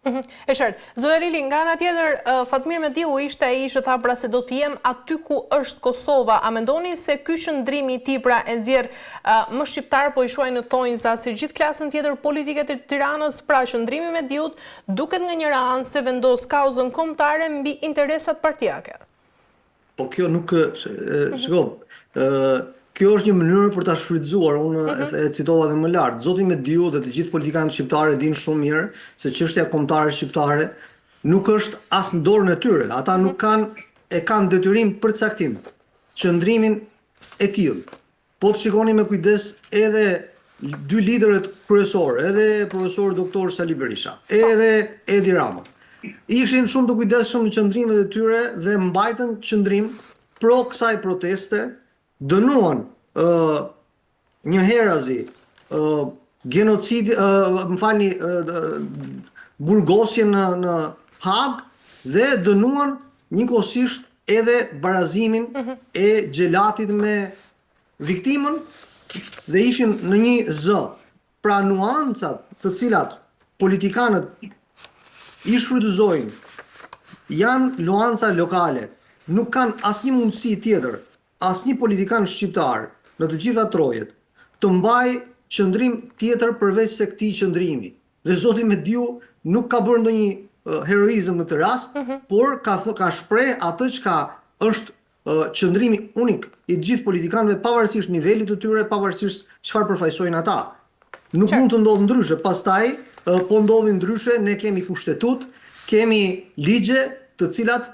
E qartë. Zoja Lili, nga ana tjetër, Fatmir Mediu ishte ai që tha pra se do të jem aty ku është Kosova. A mendoni se ky qëndrimi i tij pra e nxjerr më shqiptar, po i shuaj në thonjza se gjithë klasën tjetër politike të Tiranës, pra qëndrimi i Mediut duket nga njëra anë se vendos kauzën kombëtare mbi interesat partijake? Po kjo nuk kjo është një mënyrë për ta shfrytzuar, unë e citova edhe më lart. Zoti Mediu dhe të gjithë politikanët shqiptarë dinë shumë mirë se çështja kombëtare shqiptare nuk është as në dorën e tyre. Ata nuk kanë detyrim përcaktim qëndrimin e tillë. Po të shikoni me kujdes edhe dy liderët kryesorë, edhe profesor doktor Sali Berisha, edhe Edi Rama. Ishin shumë të kujdesshëm në qëndrimet e tyre dhe mbajtën qëndrim pro kësaj proteste, dënuan një herazi, genocid, burgosjen në Hagë dhe dënuan njëkohësisht edhe barazimin e xhelatit me viktimën dhe ishin në një zë. Pra nuancat të cilat politikanët i shfrytëzojnë janë nuanca lokale, nuk kanë asnjë mundësi tjetër, asnjë politikan shqiptar në të gjitha trojet të mbajë qëndrim tjetër përveç se këtij qëndrimi. Dhe zoti Mediu nuk ka bërë ndonjë heroizëm në këtë rast, por ka shpreh atë çka është qëndrimi unik i gjithë politikanëve pavarësisht nivelit të tyre, pavarësisht çfarë përfaqësojnë ata. Nuk mund të ndodhë ndryshe. Pastaj po ndodhi ndryshe, ne kemi kushtetutë, kemi ligje të cilat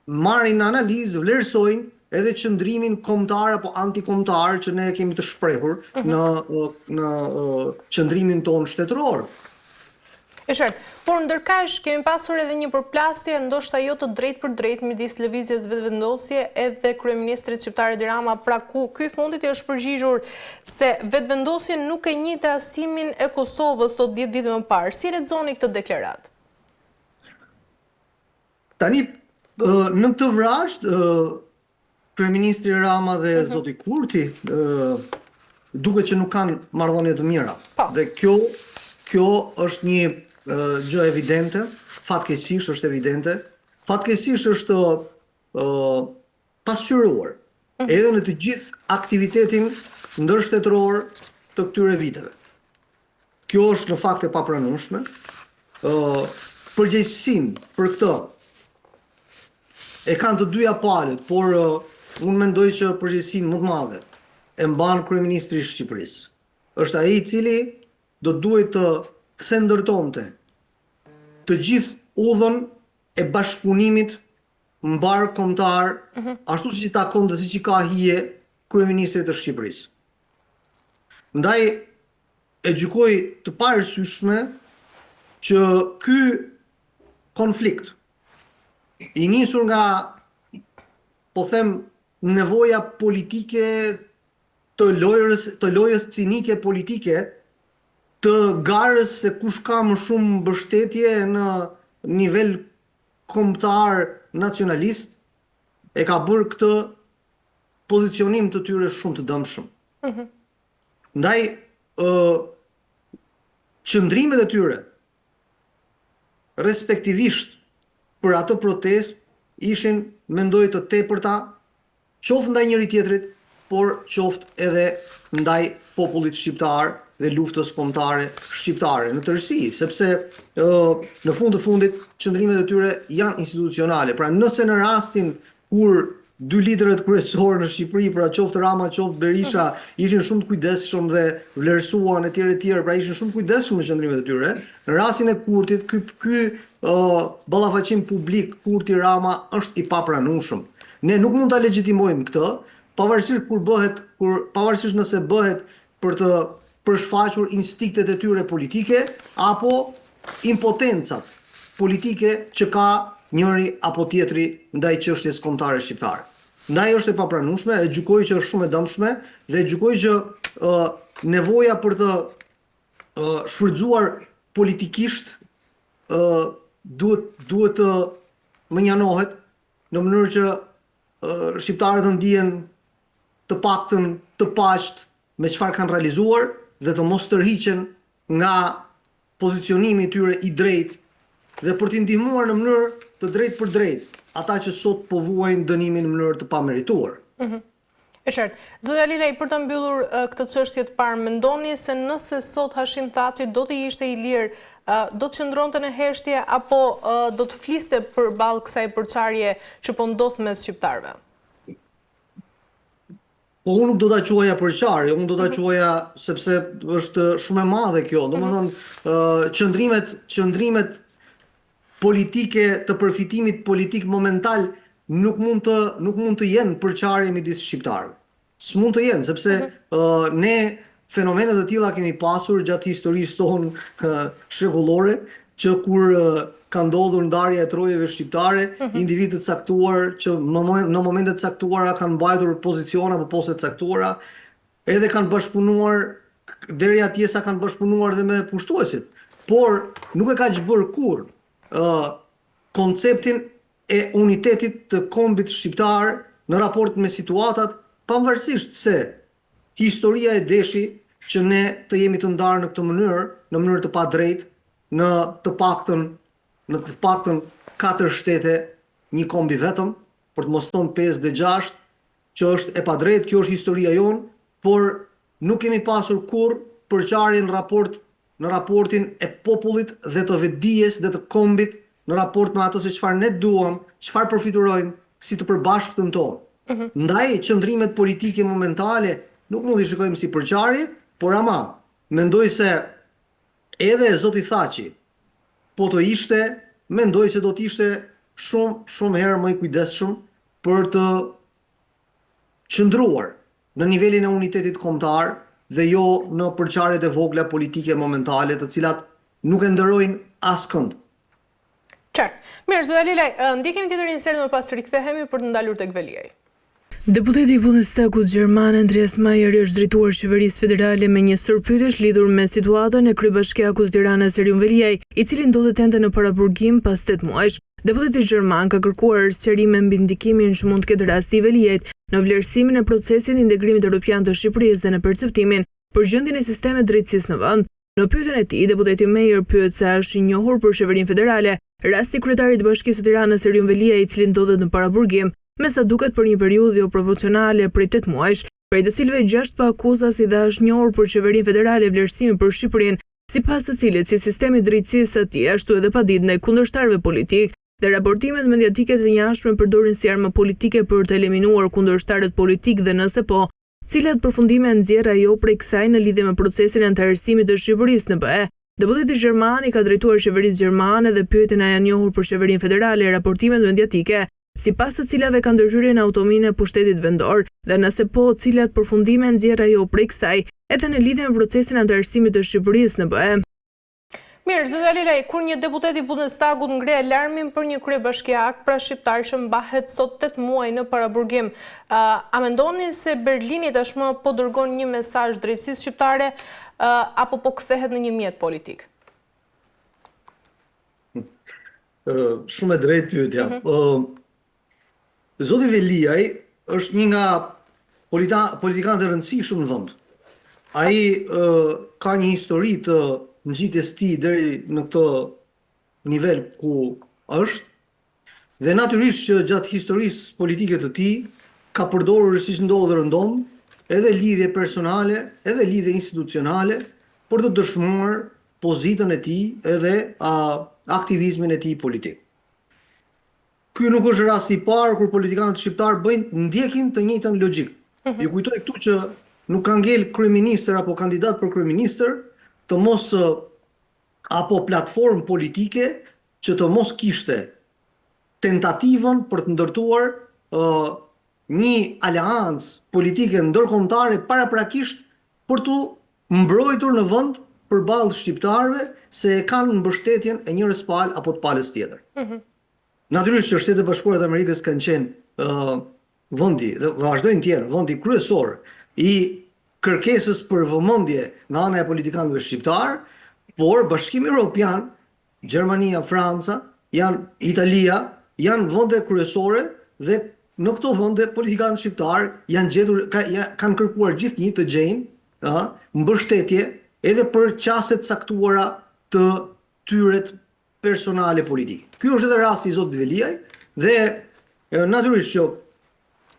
marrin në analizë, vlerësojnë edhe qëndrimin kombëtar apo antikombëtar që ne kemi të shprehur në qëndrimin tonë shtetëror. E qartë, por ndërkaq kemi pasur edhe një përplasje ndoshta jo të drejtë për drejtë midis lëvizjes vetëvendosje edhe kryeministrit shqiptar Edi Rama, pra ku ky fundit i është përgjigjur se vetëvendosjen nuk e njeh të asimin e Kosovës tot 10 vite më parë. Si lexoni këtë deklaratë? Tani në këtë vrasht, kryeministri Rama dhe zoti Kurti duket që nuk kanë marrëdhënie të mira. Dhe kjo është një gjë evidente, fatkeqësisht është evidente. Fatkeqësisht është pasqyruar edhe në të gjithë aktivitetin ndërshtetëror të këtyre viteve. Kjo është në fakt e papranueshme. Përgjegjësinë për këtë e kanë të dyja palët, por unë mendoj që përgjegjësinë më të madhe e mban kryeministri i Shqipërisë. Është ai i cili do duhet të se ndërtonte të gjithë udhën e bashkëpunimit mbar kombëtar, ashtu siç i takon dhe siç i ka hije kryeministrit të Shqipërisë. Ndaj e gjykoj të parësyeshme që ky konflikt i nisur nga, po them, nevoja politike të lojës cinike politike, të garës se kush ka më shumë mbështetje në nivel kombëtar nacionalist, e ka bërë këtë pozicionim të tyre shumë të dëmshëm. Ndaj, qëndrimet e tyre, respektivisht për ato protestë, ishin, mendoj, të tepërta, qoftë ndaj njëri tjetrit, por qoftë edhe ndaj popullit shqiptar dhe luftës kombëtare shqiptare në tërësi, sepse në fund të fundit qëndrimet e tyre janë institucionale. Pra nëse në rastin kur dy liderët kryesorë në Shqipëri, pra qoftë Rama, qoftë Berisha, ishin shumë të kujdesshëm dhe vlerësuan etj, pra ishin shumë të kujdesshëm me qëndrimet e tyre, në rastin e Kurtit, ky ballafaqim publik Kurti Rama është i papranueshëm. Ne nuk mund ta legjitimojmë këtë, pavarësisht nëse bëhet për të përshfaqur instiktet e tyre politike apo impotencat politike që ka njëri apo tjetri ndaj çështjes kombëtare shqiptare. Ndaj është e papranueshme, e gjykoj që është shumë e dëmshme dhe e gjykoj që nevoja për të shfrytzuar politikisht duhet të menjanohet në mënyrë që shqiptarët të ndihen të paktën të paqët me çfarë kanë realizuar dhe të mos tërhiqen nga pozicionimi i tyre i drejtë dhe për t'i ndihmuar në mënyrë të drejtë për drejtë ata që sot po vuajnë dënimin në mënyrë të pamerituar. E qartë. Zoja Lilej, për të mbyllur këtë çështje të parë, mendoni se nëse sot Hashim Thaçi do të ishte i lirë, do të qëndronte në heshtje apo do të fliste përballë kësaj përçarje që po ndodh mes shqiptarëve? Po unë nuk do ta quaja përçarje, unë do ta quaja sepse është shumë e madhe kjo. Domethënë qëndrimet politike të përfitimit politik momental nuk mund të jenë përçarje midis shqiptarëve. S'mund të jenë, sepse ne fenomene të tilla kemi pasur gjatë historisë tonë shekullore, që kur ka ndodhur ndarja e trojeve shqiptare, individë të caktuar që në momente të caktuara kanë mbajtur poziciona apo poste të caktuara, edhe kanë bashkëpunuar deri atje sa kanë bashkëpunuar dhe me pushtuesit. Por nuk e ka bërë kurrë konceptin e unitetit të kombit shqiptar në raport me situatat, pavarësisht se historia e deshi që ne të jemi të ndarë në këtë mënyrë, në mënyrë të padrejtë, në të paktën 4 shtete, një kombi vetëm, për të mos thonë 5 dhe 6, që është e padrejtë, kjo është historia jonë, por nuk kemi pasur kurrë përçarje në raportin e popullit dhe të vetdijes dhe të kombit në raport me ato se çfarë ne duam, çfarë përfitojmë si të përbashkëtën tonë. Ndaj qëndrimet politike momentale nuk mund i shikojmë si përçarje, por ama mendoj se edhe zoti Thaçi po të ishte, mendoj se do të ishte shumë herë më i kujdesshëm për të qëndruar në nivelin e unitetit kombëtar dhe jo në përçarjet e vogla politike momentale, të cilat nuk e ndërojnë askënd. Qartë. Mirë, zoja Lilej, ndjekim tjetër inserin më pas rikthehemi për të ndalur tek Veliaj. Deputeti i Bundestagut gjerman Andreas Mayer është drejtuar qeverisë federale me një sërpyetësh lidhur me situatën e kryebashkiakut të Tiranës Eriun Veliaj, i cili ndodhet ende në paraburgim pas 8 muajsh. Deputeti gjerman ka kërkuar sqarime mbi ndikimin që mund të ketë rasti i Veliajt në vlerësimin e procesit integrimit evropian të Shqipërisë dhe në perceptimin për gjendjen e sistemet drejtësisë në vend. Në pyetjen e tij, deputeti Mayer pyet se është i njohur për qeverinë federale rasti i kryetarit të Bashkisë së Tiranës Eriun Veliaj, i cili ndodhet në paraburgim, me sa duket për një periudhë jo proporcionale prej 8 muajsh, prej të cilëve 6 pa akuza, si dhe është njohur për qeverinë federale vlerësimi për Shqipërinë, sipas të cilit si sistemi i drejtësisë atij ashtu edhe padit ndaj kundërshtarëve politik dhe raportimet mediatike të njashme përdorin si armë politike për të eliminuar kundërshtarët politik dhe nëse po, cilat përfundime nxjerr ajo prej kësaj në lidhje me procesin e antarësimit të Shqipërisë në BE. Deputeti gjerman i ka drejtuar qeverisë gjermane dhe pyetjen a janë njohur për qeverinë federale raportimet mediatike, sipas të cilave ka ndërhyrje në autonominë e pushtetit vendor, dhe nëse po, cilat përfundime nxjerr ajo prej kësaj, edhe në lidhje me procesin e antarësimit të Shqipërisë në BE. Mirë, zotja Lelaj, kur një deputet i Bundestagut ngre alarmin për një kryebashkiak pra shqiptar që mbahet sot 8 muaj në paraburgim, a mendoni se Berlini tashmë po dërgon një mesazh drejtësisë shqiptare apo po kthehet në një mjet politik? Shumë e drejtë pyetja. Zoti Veliaj është një nga politikanët e rëndësishëm në vend. Ai ka një histori të ngjitjes tij deri në këtë nivel ku është dhe natyrisht që gjatë historisë politike të tij ka përdorur siç ndodhur rëndom edhe lidhje personale, edhe lidhje institucionale për të dëshmuar pozitën e tij edhe aktivizmin e tij politik. Ky nuk është rasti i parë kur politikanët shqiptar ndjekin të njëjtën logjik. Ju kujtoj këtu që nuk ka ngel kryeministër apo kandidat për kryeministër të mos apo platformë politike që të mos kishte tentativën për të ndërtuar një aleancë politike ndërkombëtare paraprakisht për të mbrojtur në vend përballë shqiptarëve se e kanë mbështetjen e njërës palë apo të palës tjetër. Natyrisht që Shtetet Bashkuara të Amerikës kanë qenë vendi dhe vazhdojnë të jenë vendi kryesor i kërkesës për vëmendje nga ana e politikanëve shqiptar, por Bashkimi Evropian, Gjermania, Franca, Italia janë vende kryesore dhe në këto vende politikanët shqiptar kanë kërkuar gjithnjë të gjejnë mbështetje edhe për qaset caktuara të tyret personale politike. Ky është edhe rasti i zotit Veliaj dhe natyrisht që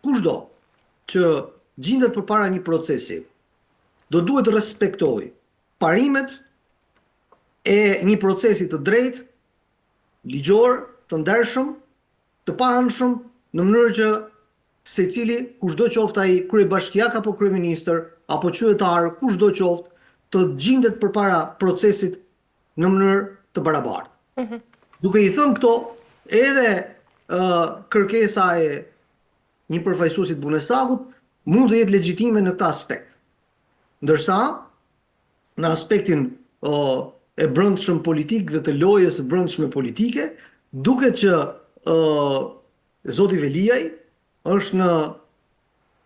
kushdo që gjendet përpara një procesi do duhet të respektoj parimet e një procesi të drejtë, ligjor, të ndershëm, të paanshëm, në mënyrë që secili, kushdo qoftë ai kryebashkiak apo kryeministër, apo qytetar, kushdo qoftë, të gjendet përpara procesit në mënyrë të barabartë. Duke i thënë këto, edhe kërkesa e një përfaqësuesit Bundestagut mund të jetë legjitime në këtë aspekt. Ndërsa, në aspektin e brendshëm politik dhe të lojës së brendshme politike, duket që zoti Veliaj është në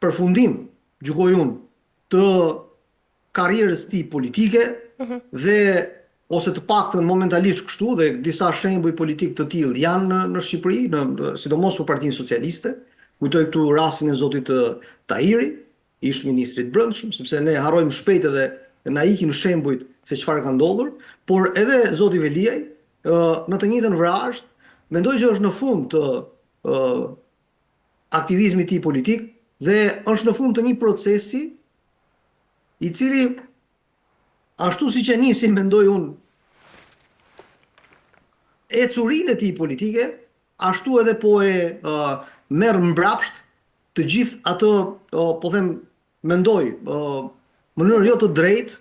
përfundim, gjykoj unë, të karrierës tij politike dhe ose të paktën momentalisht kështu dhe disa shembuj politik të tillë janë në Shqipëri, sidomos për Partinë Socialiste. Kujtoj këtu rastin e zotit Tahiri, ish ministrit brendshëm, sepse ne harrojmë shpejt edhe na ikin shembujt se çfarë ka ndodhur, por edhe zoti Veliaj në të njëjtën vrazh mendoj që është në fund të aktivizmit tij politik dhe është në fund të një procesi i cili ashtu siç e nisi mendoj unë ecurinë e tij politike, ashtu edhe po e merr mbrapsht të gjithë ato, po them, mendoj, mënyrë jo të drejtë,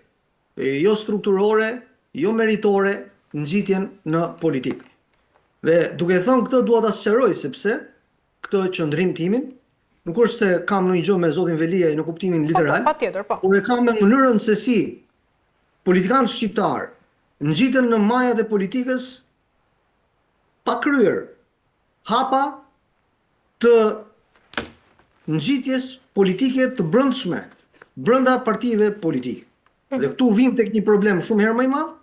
jo strukturore, jo meritore, nxitjen në politikë. Dhe duke thënë këtë dua ta sqaroj sepse këtë qëndrim timin nuk është se kam ndonjë gjë me zotin Veliaj në kuptimin literal, por e kam me mënyrën se si politikanët shqiptar ngjiten në majat e politikës pa kryer hapa të ngjitjes politike të brendshme brenda partive politike. Dhe këtu vim tek një problem shumë herë më i madh,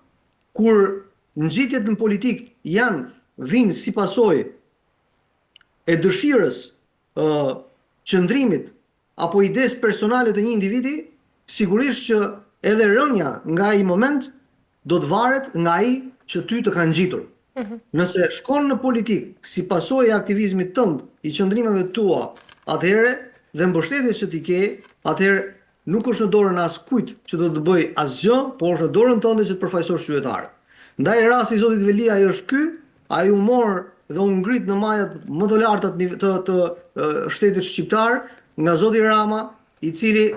kur ngjitjet në politik vinë si pasojë e dëshirës qëndrimit apo ides personale të një individi, sigurisht që edhe rënja nga ai moment do të varet nga ai që ty të ka ngjitur. Nëse shkon në politik si pasojë e aktivizmit tënd, i qëndrimeve tua, atëherë dhe mbështetjes që ti ke, atëherë nuk është në dorën e askujt që do të bëj asgjë, por është në dorën tënde që të përfaqësosh qytetarët. Ndaj rasti i zotit Veliaj është ky, ai u mor dhe u ngrit në majat më të larta të shtetit shqiptar nga zoti Rama, i cili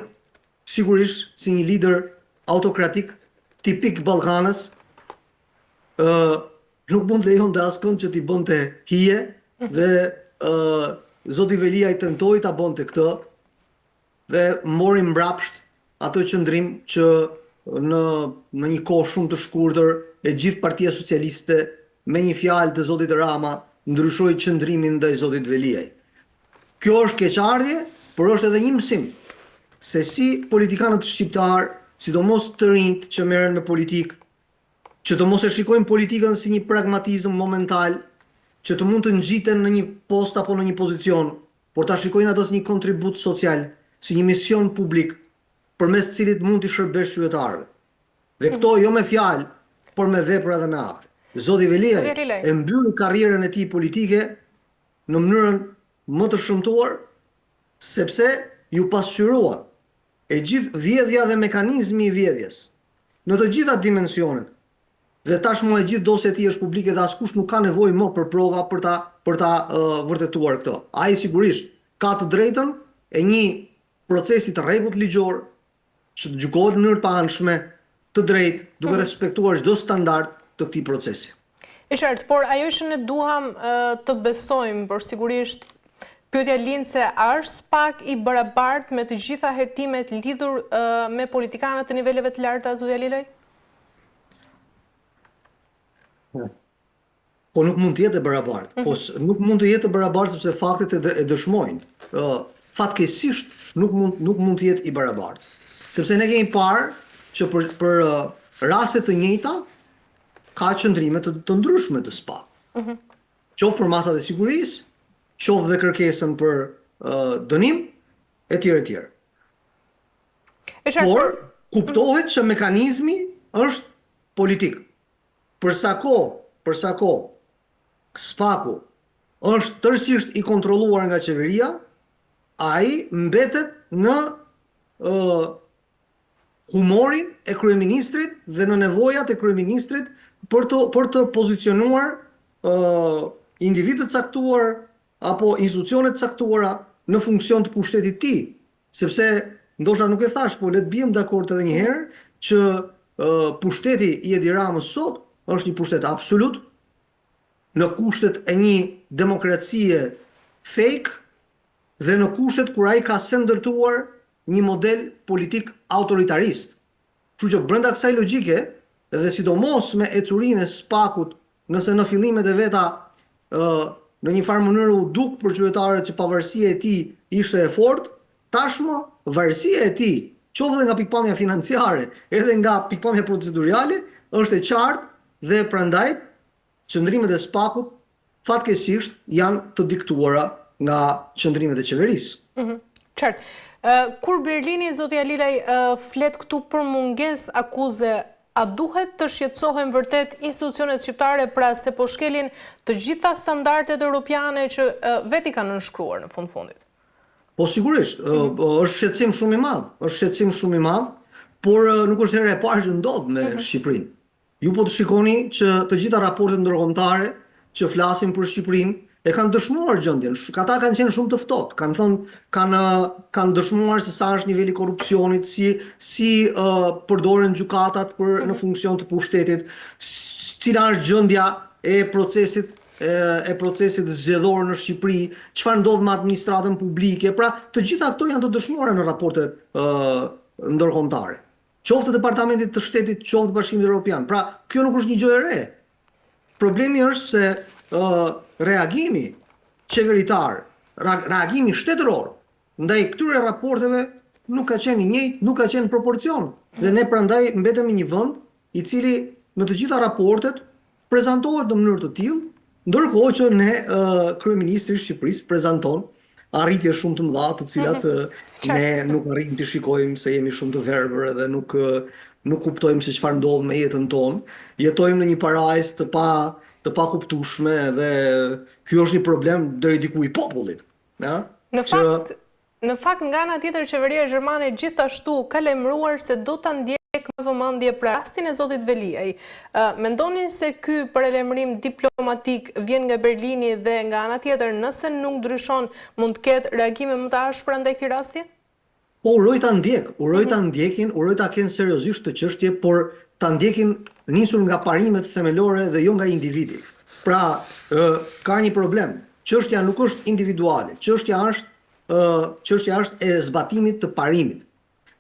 sigurisht si një lider autokratik tipik Ballkanës nuk mund të lejonte askënd që t'i bënte hije dhe zoti Velia i tentoi ta bënte këtë dhe mori mbrapsht ato qëndrim që në një kohë shumë të shkurtër e gjithë Partia Socialiste me një fjalë të zotit Rama ndryshoi qëndrimin ndaj zotit Veliaj. Kjo është keqardhje, por është edhe një mësim se si politikanët shqiptar, sidomos të rinjt që merren me politikë, që të mos e shikojnë politikën si një pragmatizëm momental, që të mund të ngjiten në një post apo në një pozicion, por ta shikojnë ato si një kontribut social, si një mision publik, përmes të cilit mund të shërbesh qytetarëve. Dhe këto jo me fjalë, por me vepra dhe me akte. Zoti Veliaj e mbylli karrierën e tij politike në mënyrën më të shëmtuar, sepse ju pasqyrua e gjithë vjedhja dhe mekanizmi i vjedhjes në të gjitha dimensionet. Dhe tashmë e gjithë dosja e tij është publike dhe askush nuk ka nevojë më për prova për ta vërtetuar këtë. Ai sigurisht ka të drejtën e një procesi të rregullt ligjor që të gjykohet në mënyrë të paanshme, të drejtë, duke respektuar çdo standard të këtij procesi. E qartë, por ajo që ne duham të besojmë, por sigurisht pyetja lind se a është SPAK i barabartë me të gjitha hetimet lidhur me politikanët të niveleve të larta, zotja Lilaj? Po nuk mund të jetë e barabartë. Po nuk mund të jetë e barabartë sepse faktet e dëshmojnë. Fatkeqësisht nuk mund të jetë i barabartë. Sepse ne kemi parë që për raste të njëjta ka qëndrime të ndryshme të SPAK. Qoftë për masat e sigurisë, qoftë dhe kërkesën për dënim, etj. Por kuptohet që mekanizmi është politik. Për sa kohë SPAK-u është tërësisht i kontrolluar nga qeveria, ai mbetet në humorin e kryeministrit dhe në nevojat e kryeministrit për të pozicionuar individët caktuar apo institucionet caktuara në funksion të pushtetit të tij, sepse ndoshta nuk e thash, po le të bijmë dakord edhe një herë që pushteti i Edi Ramës sot është një pushtet absolut në kushtet e një demokracie fake dhe në kushtet kur ai ka ndërtuar një model politik autoritarist. Kështu që brenda kësaj logjike dhe sidomos me ecurinë e SPAK-ut, nëse në fillimet e veta në një farë mënyrë u duk për qytetarët që pavarësia e tij ishte e fortë, tashmë varësia e tij, qoftë nga pikpamja financiare, edhe nga pikpamja procedurale, është e qartë dhe prandaj qëndrimet e SPAK-ut fatkeqësisht janë të diktuara nga qëndrimet e qeverisë. Qartë. Kur Berlini, zotja Lilaj, flet këtu për mungesë akuze, a duhet të shqetësohen vërtet institucionet shqiptare pra se po shkelin të gjitha standardet europiane që veti kanë nënshkruar në fundit? Po sigurisht, është shqetësim shumë i madh, por nuk është hera e parë që ndodh me Shqipërinë. Ju po të shikoni që të gjitha raportet ndërkombëtare që flasin për Shqipërinë e kanë dëshmuar gjendjen. Ata kanë qenë shumë të ftohtë, kanë dëshmuar se sa është niveli i korrupsionit, si përdoren gjykatat në funksion të pushtetit, cila është gjendja e procesit zgjedhor në Shqipëri, çfarë ndodh me administratën publike. Pra, të gjitha këto janë të dëshmuara në raportet ndërkombëtare. Qoftë Departamentit të Shtetit, qoftë Bashkimit Evropian. Pra, kjo nuk është një gjë e re. Problemi është se reagimi qeveritar, reagimi shtetëror ndaj këtyre raporteve nuk ka qenë i njëjtë, nuk ka qenë proporcion. Dhe ne prandaj mbetemi një vend i cili në të gjitha raportet prezantohet në mënyrë të tillë, ndërkohë që ne kryeministri i Shqipërisë prezanton arritje shumë të mëdha, të cilat ne nuk arrim të shikojmë se jemi shumë të verbër dhe nuk kuptojmë se çfarë ndodh me jetën tonë. Jetojmë në një parajsë të pakuptueshme dhe ky është një problem deri diku i popullit. Në fakt nga ana tjetër qeveria gjermane gjithashtu ka lajmëruar se do ta ndjek vëmendje për rastin e zotit Veliaj. Mendoni se ky paralajmërim diplomatik vjen nga Berlini dhe nga ana tjetër, nëse nuk ndryshon, mund të ketë reagime më të ashpra ndaj këtij rasti? Po uroj ta ndjekin, uroj ta kenë seriozisht të çështje, por ta ndjekin nisur nga parimet themelore dhe jo nga individi. Pra, ka një problem. Çështja nuk është individuale, çështja është e zbatimit të parimit.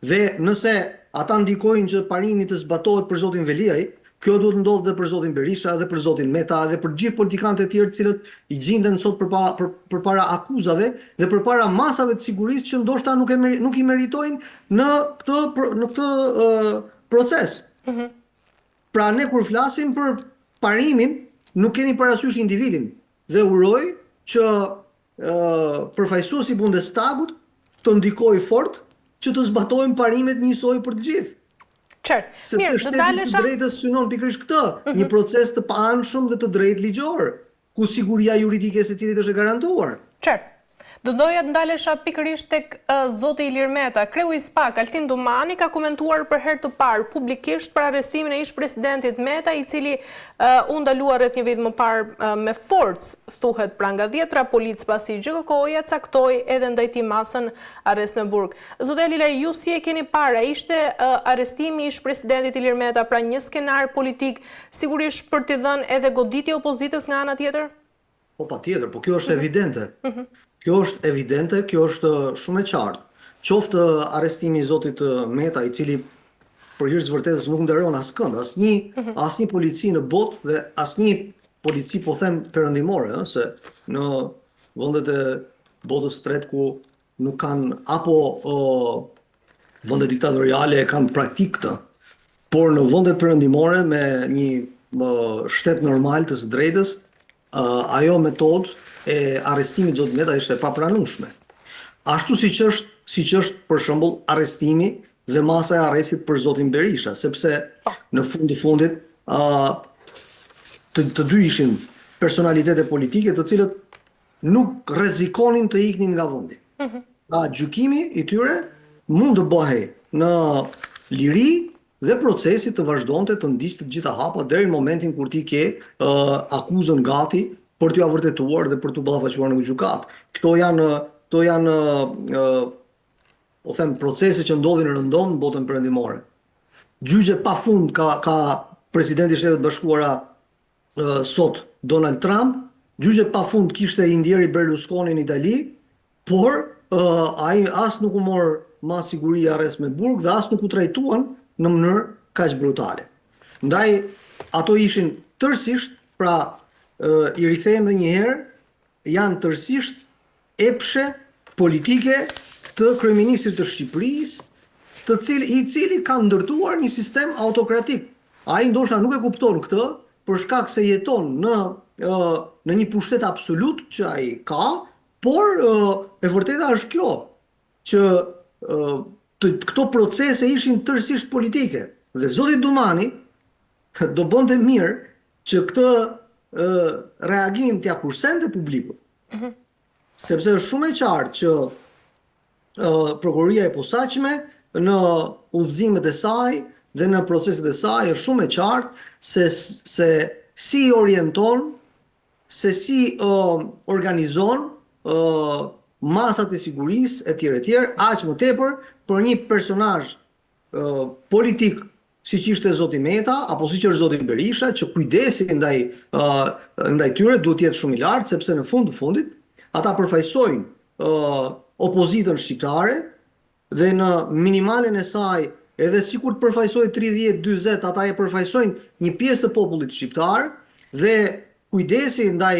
Dhe nëse ata ndikojnë që parimi të zbatohet për zotin Veliaj, kjo duhet ndodhë dhe për zotin Berisha, dhe për zotin Meta, dhe për gjithë politikanët e tjerë cilët i gjenden sot përpara akuzave dhe përpara masave të sigurisë që ndoshta nuk i meritojnë në këtë proces. Pra ne kur flasim për parimin, nuk kemi parasysh individin dhe uroj që përfaqësuesi i Bundestagut të ndikojë fort që të zbatojnë parimet njësoj për të gjithë. Sepse shteti i drejtës synon pikërisht këtë, një proces të paanshëm dhe të drejtë ligjor, ku siguria juridike e secilit është e garantuar. Do doja të ndalesha pikërisht tek zoti Ilir Meta. Kreu i SPAK, Altin Domani, ka komentuar për herë të parë publikisht për arrestimin e ish-presidentit Meta, i cili u ndalua rreth një vit më parë me forcë, thuhet, pra nga 10 policë, pasi GKK-ja caktoi edhe ndaj tij masën arrest me burg. Zoti Lila, ju si e keni parë? Ishte arrestimi i ish-presidentit Ilir Meta pra një skenar politik sigurisht për t'i dhënë edhe goditje opozitës nga ana tjetër? Po patjetër, po kjo është evidente. Kjo është evidente, kjo është shumë e qartë. Qoftë arrestimi i zotit Meta, i cili për hir të vërtetës nuk nderon askënd, asnjë polici në botë dhe asnjë polici, po them perëndimore, se në vendet e botës tretë ku nuk kanë, apo vende diktatoriale e kanë praktik këtë, por në vendet perëndimore me një shtet normal të së drejtës, ajo metodë e arrestimit të zotit Meta ishte e papranueshme. Ashtu siç është për shembull arrestimi dhe masa e arrestit për zotin Berisha, sepse në fund të fundit të dy ishin personalitete politike të cilët nuk rrezikonin të iknin nga vendi. Gjykimi i tyre mund të bëhej në liri dhe procesi të vazhdonte të ndiqte të gjitha hapat deri në momentin kur ti ke akuzën gati për t'ju vërtetuar dhe për t'u ballafaquar në gjykatë. Këto janë po them procese që ndodhin rëndom në botën perëndimore. Gjyqe pafund ka presidenti i Shtetit Bashkuara sot Donald Trump, gjyqe pafund kishte i ndjeri Berlusconi në Itali, por ai as nuk u mor mas siguri arrest me burg dhe as nuk u trajtuan në mënyrë kaq brutale. Ndaj ato ishin tërësisht, pra i rikthehem dhe një herë, janë tërësisht epshe politike të kryeministit të Shqipërisë, i cili ka ndërtuar një sistem autokratik. Ai ndoshta nuk e kupton këtë, për shkak se jeton në një pushtet absolut që ai ka, por e vërteta është kjo, që këto procese ishin tërësisht politike. Dhe zoti Domani do bënte mirë që këtë reagim t'ia kursente publikut. Sepse është shumë e qartë që prokuroria e posaçme në udhëzimet e saj dhe në proceset e saj është shumë e qartë se si orienton, se si organizon masat e sigurisë e tjerë, aq më tepër për një personazh politik siç ishte zoti Meta apo siç është zoti Berisha, që kujdesi ndaj tyre duhet të jetë shumë i lartë, sepse në fund të fundit ata përfaqësojnë opozitën shqiptare dhe në minimalen e saj, edhe sikur të përfaqësojë 30-40, ata e përfaqësojnë një pjesë të popullit shqiptar dhe kujdesi ndaj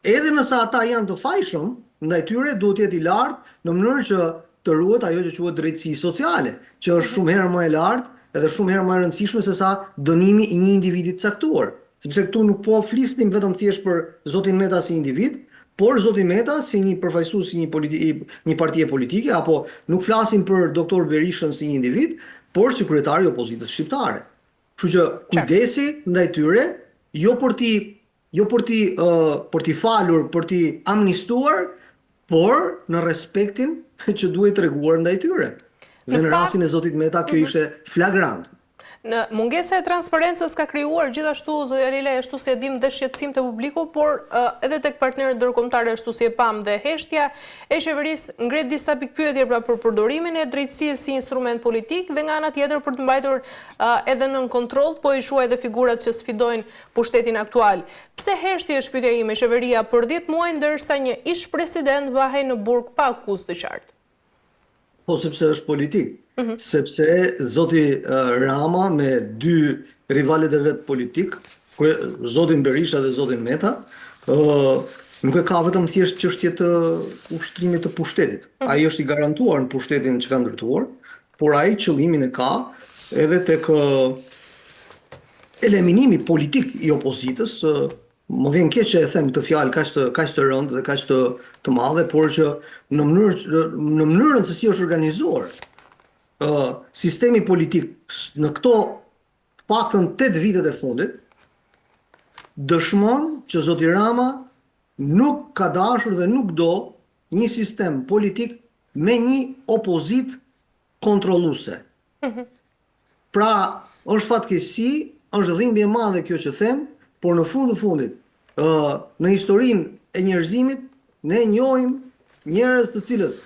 edhe nëse ata janë të fajshëm, ndaj tyre duhet të jetë i lartë në mënyrë që të ruhet ajo që quhet drejtësi sociale, që është shumë herë më e lartë edhe shumë herë më e rëndësishme se sa dënimi i një individi të caktuar. Sepse këtu nuk po flisnim vetëm thjesht për zotin Meta si individ, por zoti Meta si një përfaqësues i një partie politike, apo nuk flasim për doktor Berishën si një individ, por si kryetari i opozitës shqiptare. Kështu që kujdesi ndaj tyre, jo për t'i falur, për t'i amnistuar, por në respektin që duhet treguar ndaj tyre. Dhe në rastin e zotit Meta, kjo ishte flagrant. Në mungesa e transparencës ka krijuar gjithashtu, zotja Lele, ashtu si e dim, dhe shqetësim të publiku, por edhe tek partnerët ndërkombëtarë ashtu si e pam dhe heshtja e qeverisë ngret disa pikpyetje për përdorimin e drejtësisë si instrument politik dhe nga ana tjetër për të mbajtur edhe nën kontroll, po i shuaj edhe figurat që sfidojnë pushtetin aktual. Pse heshtje është pyetja ime, qeveria për 10 muaj ndërsa një ish president vahej në burg pa akuzë të qartë? Po sepse është politik. Sepse zoti Rama me dy rivalet e vetë politik, zotin Berisha dhe zotin Meta, nuk e ka vetëm thjesht çështje të ushtrimit të pushtetit. Ai është i garantuar në pushtetin që ka ndërtuar, por ai qëllimin e ka edhe tek eliminimi politik i opozitës. Më vjen keq që e them këtë fjalë kaq të rëndë dhe kaq të madhe, por që në mënyrën se si është organizuar sistemi politik në këto të paktën 8 vitet e fundit, dëshmon që zoti Rama nuk ka dashur dhe nuk do një sistem politik me një opozit kontrolluese. Pra, është fatkeqësi, është dhimbje e madhe kjo që them, por në fund të fundit, në historinë e njerëzimit, ne njohim njerëz të cilët,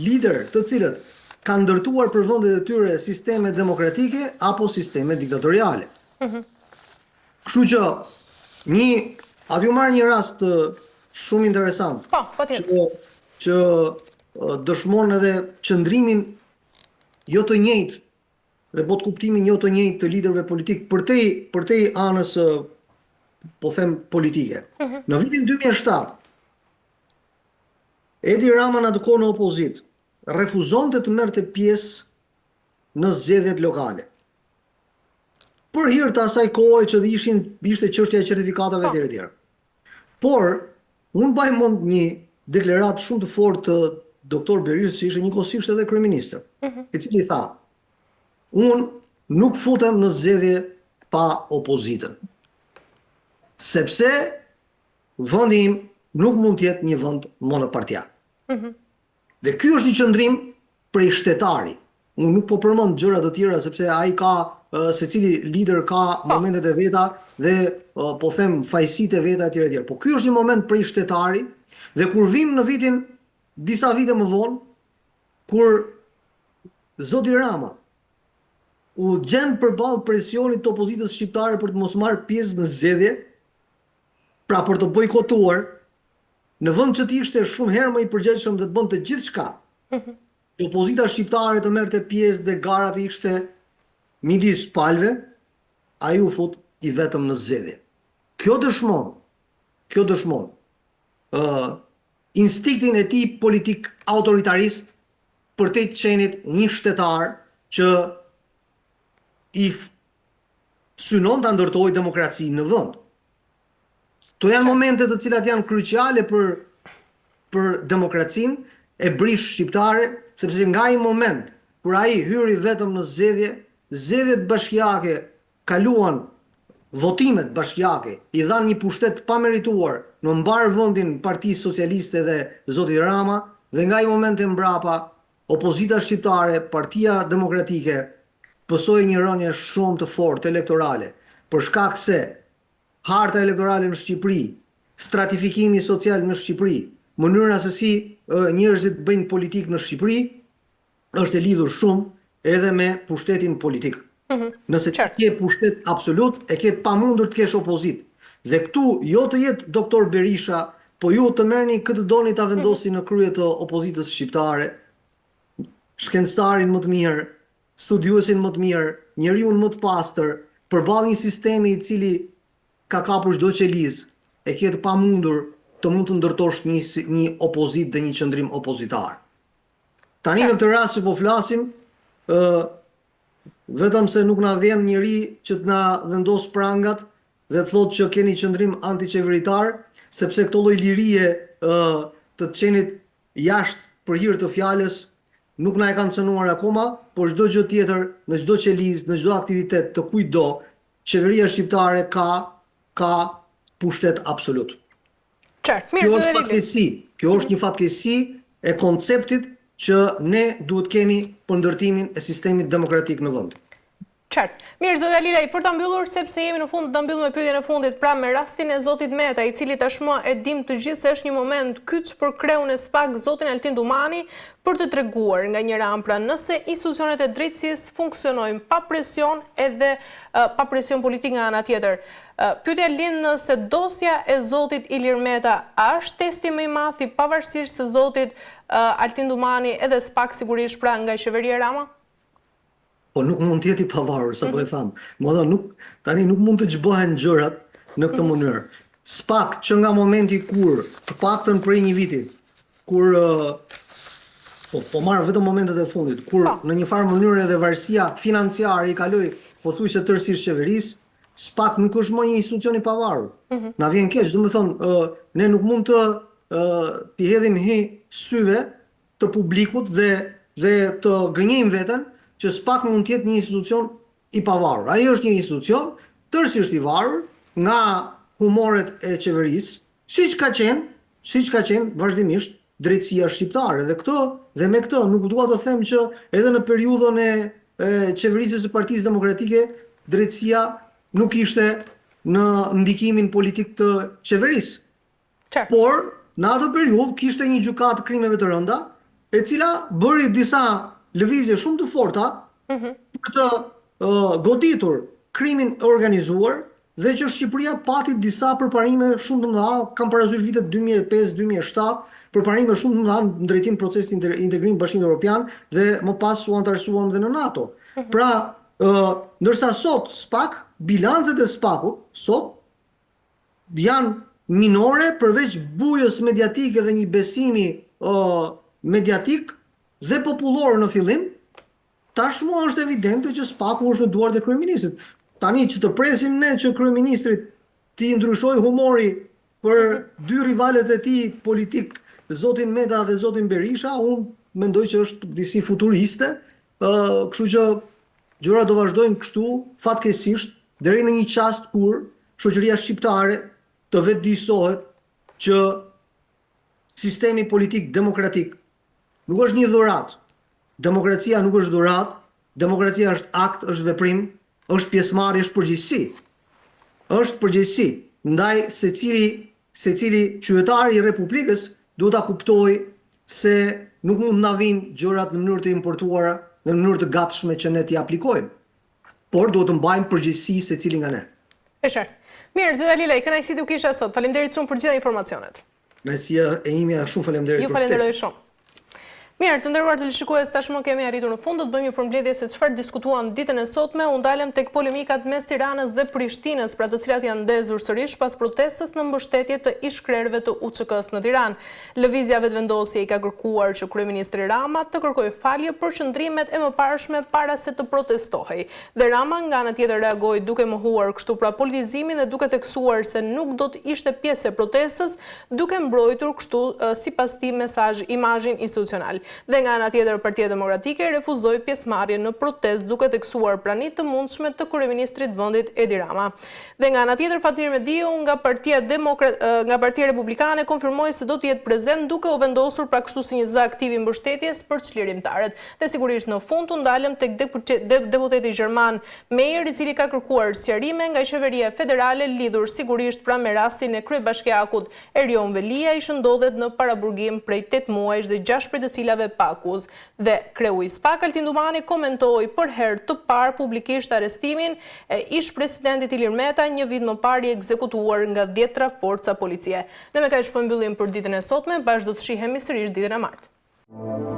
lider të cilët kanë ndërtuar për vendet e tyre sisteme demokratike apo sisteme diktatoriale. Kështu që aty marr një rast shumë interesant, që dëshmon edhe qëndrimin jo të njëjtë dhe bot kuptimin jo të njëjtë të liderëve politik përtej anës po them politike. Në vitin 2007, Edi Rama në atë kohë në opozit refuzonte të merrte pjesë në zgjedhjet lokale. Për hir të asaj kohe që ishte çështja e certifikatave etj. Etj. Por unë mbaj mend një deklaratë shumë të fortë të doktor Berishës, që ishte njëkohësisht edhe kryeminist, i cili tha: unë nuk futem në zgjedhje pa opozitën. Sepse vendi im nuk mund të jetë një vend monopartial. Dhe ky është një qëndrim prej shtetari. Unë nuk po përmend gjëra të tjera sepse ai ka, secili lider ka momentet e veta dhe po them fajësitë e veta etj. Etj. Po ky është një moment prej shtetari dhe kur vim në vitin disa vite më vonë, kur zoti Rama u gjend përballë presionit të opozitës shqiptare për të mos marrë pjesë në zgjedhje, pra për të bojkotuar, në vend që të ishte shumë herë më i përgjegjshëm dhe të bënte gjithçka, opozita shqiptare të merrte pjesë dhe gara të ishte midis palëve, ai u fut i vetëm në zgjedhje. Kjo dëshmon instiktin e tij politik autoritarist për të qenit një shtetar që i synon të ndërtojë demokracinë në vend. To janë momente të cilat janë kruciale për demokracinë e brish shqiptare, sepse nga ai moment kur ai hyri vetëm në zgjedhje, zgjedhjet bashkiake kaluan votimet bashkiake, i dhanë një pushtet pa merituar në mbar vendin Partisë Socialiste dhe zoti Rama, dhe nga ai moment e mbrapa opozita shqiptare, Partia Demokratike pësoi një rënje shumë të fortë elektorale, për shkak se harta elektorale në Shqipëri, stratifikimi social në Shqipëri, mënyra se si njerëzit bëjnë politik në Shqipëri, është e lidhur shumë edhe me pushtetin politik. Nëse të ke pushtet absolut, e ke pamundur të kesh opozit. Dhe këtu jo të jetë doktor Berisha, po ju të merrni këtë doni ta vendosni në krye të opozitës shqiptare, shkencëtarin më të mirë, studiuesin më të mirë, njeriu më të pastër, përballë një sistemi i cili ka kapur çdo qelizë, e ke të pamundur të mund të ndërtosh një opozit dhe një qëndrim opozitar. Tani në këtë rast që po flasim, vetëm se nuk na vjen njëri që të na vendos prangat dhe thotë që keni qëndrim antiqeveritar, sepse këto lloj lirie të qenit jashtë për hir të fjalës nuk na e kanë cënuar akoma, por çdo gjë tjetër, në çdo qelizë, në çdo aktivitet të kujtdo, qeveria shqiptare ka pushtet absolut. Kjo është fatkeqësi, kjo është një fatkeqësi e konceptit që ne duhet kemi për ndërtimin e sistemit demokratik në vend. Qartë. Mirë, zotja Lilaj, për të mbyllur, sepse jemi në fund të mbyllur me pyetjen e fundit, pra me rastin e zotit Meta, i cili tashmë e dim të gjithë se është një moment kyç për kreun e SPAK, zotin Altin Dumani, për të treguar nga njëra anë, pra nëse institucionet e drejtësisë funksionojnë pa presion edhe pa presion politik nga ana tjetër. Pyetja lind nëse dosja e zotit Ilir Meta a është testi më i madh i pavarësisht se zotit Altin Dumani edhe SPAK sigurisht pra nga qeveria Rama? Po nuk mund të jetë i pavarur, sapo e tham. Tani nuk mund të gjbohen gjërat në këtë mënyrë. SPAK që nga momenti kur, të paktën prej një viti, kur po marr vetëm momentet e fundit, kur në një farë mënyrë edhe varësia financiare i kaloi pothuajse tërësisht qeverisë, SPAK nuk është më një institucion i pavarur. Na vjen keq, domethënë ne nuk mund të hedhim hy syve të publikut dhe të gënjejmë veten që SPAK mund të jetë një institucion i pavarur. Ai është një institucion tërësisht i varur nga humoret e qeverisë, siç ka qenë vazhdimisht drejtësia shqiptare. Dhe me këtë nuk dua të them që edhe në periudhën e qeverisjes së Partisë Demokratike drejtësia nuk ishte në ndikimin politik të qeverisë. Por në atë periudhë kishte një gjykatë krimeve të rënda, e cila bëri disa lëvizje shumë të forta për të goditur krimin e organizuar dhe që Shqipëria pati disa përparime shumë të mëdha, kam parazysh vitet 2005-2007, përparime shumë të mëdha në drejtim procesit integrim Bashkimit Evropian dhe më pas u antarësuam dhe në NATO. Pra, ndërsa sot SPAK, bilancet e SPAK-ut sot janë minore përveç bujës mediatike dhe një besimi mediatik dhe popullor në fillim, tashmë është evidente që SPAK-u është në duart e kryeministrit. Tani që të presim ne që kryeministrit t'i ndryshoj humori për dy rivalet e tij politik, zotin Meta dhe zotin Berisha, unë mendoj që është disi futuriste, kështu që gjërat do vazhdojnë kështu fatkeqësisht deri në një çast kur shoqëria shqiptare të vetëdijsohet që sistemi politik demokratik nuk është një dhuratë. Demokracia nuk është dhuratë, demokracia është akt, është veprim, është pjesëmarrje, është përgjegjësi. Është përgjegjësi ndaj secili qytetar i Republikës duhet ta kuptojë se nuk mund na vinë gjërat në mënyrë të importuara dhe në mënyrë të gatshme që ne t'i aplikojmë. Por duhet të mbajmë përgjegjësi secili nga ne. E qartë. Mirë, zotja Lilaj, kënaqësi t'u kisha sot. Faleminderit shumë për gjitha informacionet. Kënaqësia e imja, shumë faleminderit për ftesën. Ju falenderoj shumë. Mirë, të nderuar teleshikues, tashmë kemi arritur në fund, do të bëjmë një përmbledhje se çfarë diskutuam ditën e sotme. U ndalëm tek polemikat mes Tiranës dhe Prishtinës, pra të cilat janë ndezur sërish pas protestës në mbështetje të ish-krerëve të UÇK-s në Tiranë. Lëvizja Vetëvendosje i ka kërkuar që kryeministri Rama të kërkojë falje për qëndrimet e mëparshme para se të protestohej. Dhe Rama nga ana tjetër reagoi duke mohuar kështu pra politizimin dhe duke theksuar se nuk do të ishte pjesë e protestës, duke mbrojtur kështu sipas tij imazhin institucional. Dhe nga ana tjetër Partia Demokratike refuzoi pjesëmarrje në protestë duke theksuar pranitë të mundshme të kryeministrit vendit Edi Rama. Dhe nga ana tjetër Fatmir Mediu nga Partia Republikane konfirmoi se do të jetë prezent duke u vendosur pra kështu si një zë aktiv i mbështetjes për çlirimtarët. Dhe sigurisht në fund u ndalëm tek deputeti Gjerman Meyer, i cili ka kërkuar sqarime nga qeveria federale lidhur sigurisht pra me rastin e kryebashkiakut Erion Velia i shëndodhet në paraburgim prej 8 muajsh dhe 6 prej të cilave pa akuzë. Dhe kreu i SPAK Altin Dumani komentoi për herë të parë publikisht arrestimin e ish-presidentit Ilir Meta një vit më parë i ekzekutuar nga 10 forca policie. Ne me kaq po mbyllim për ditën e sotme, bashkë do të shihemi sërish ditën e martë.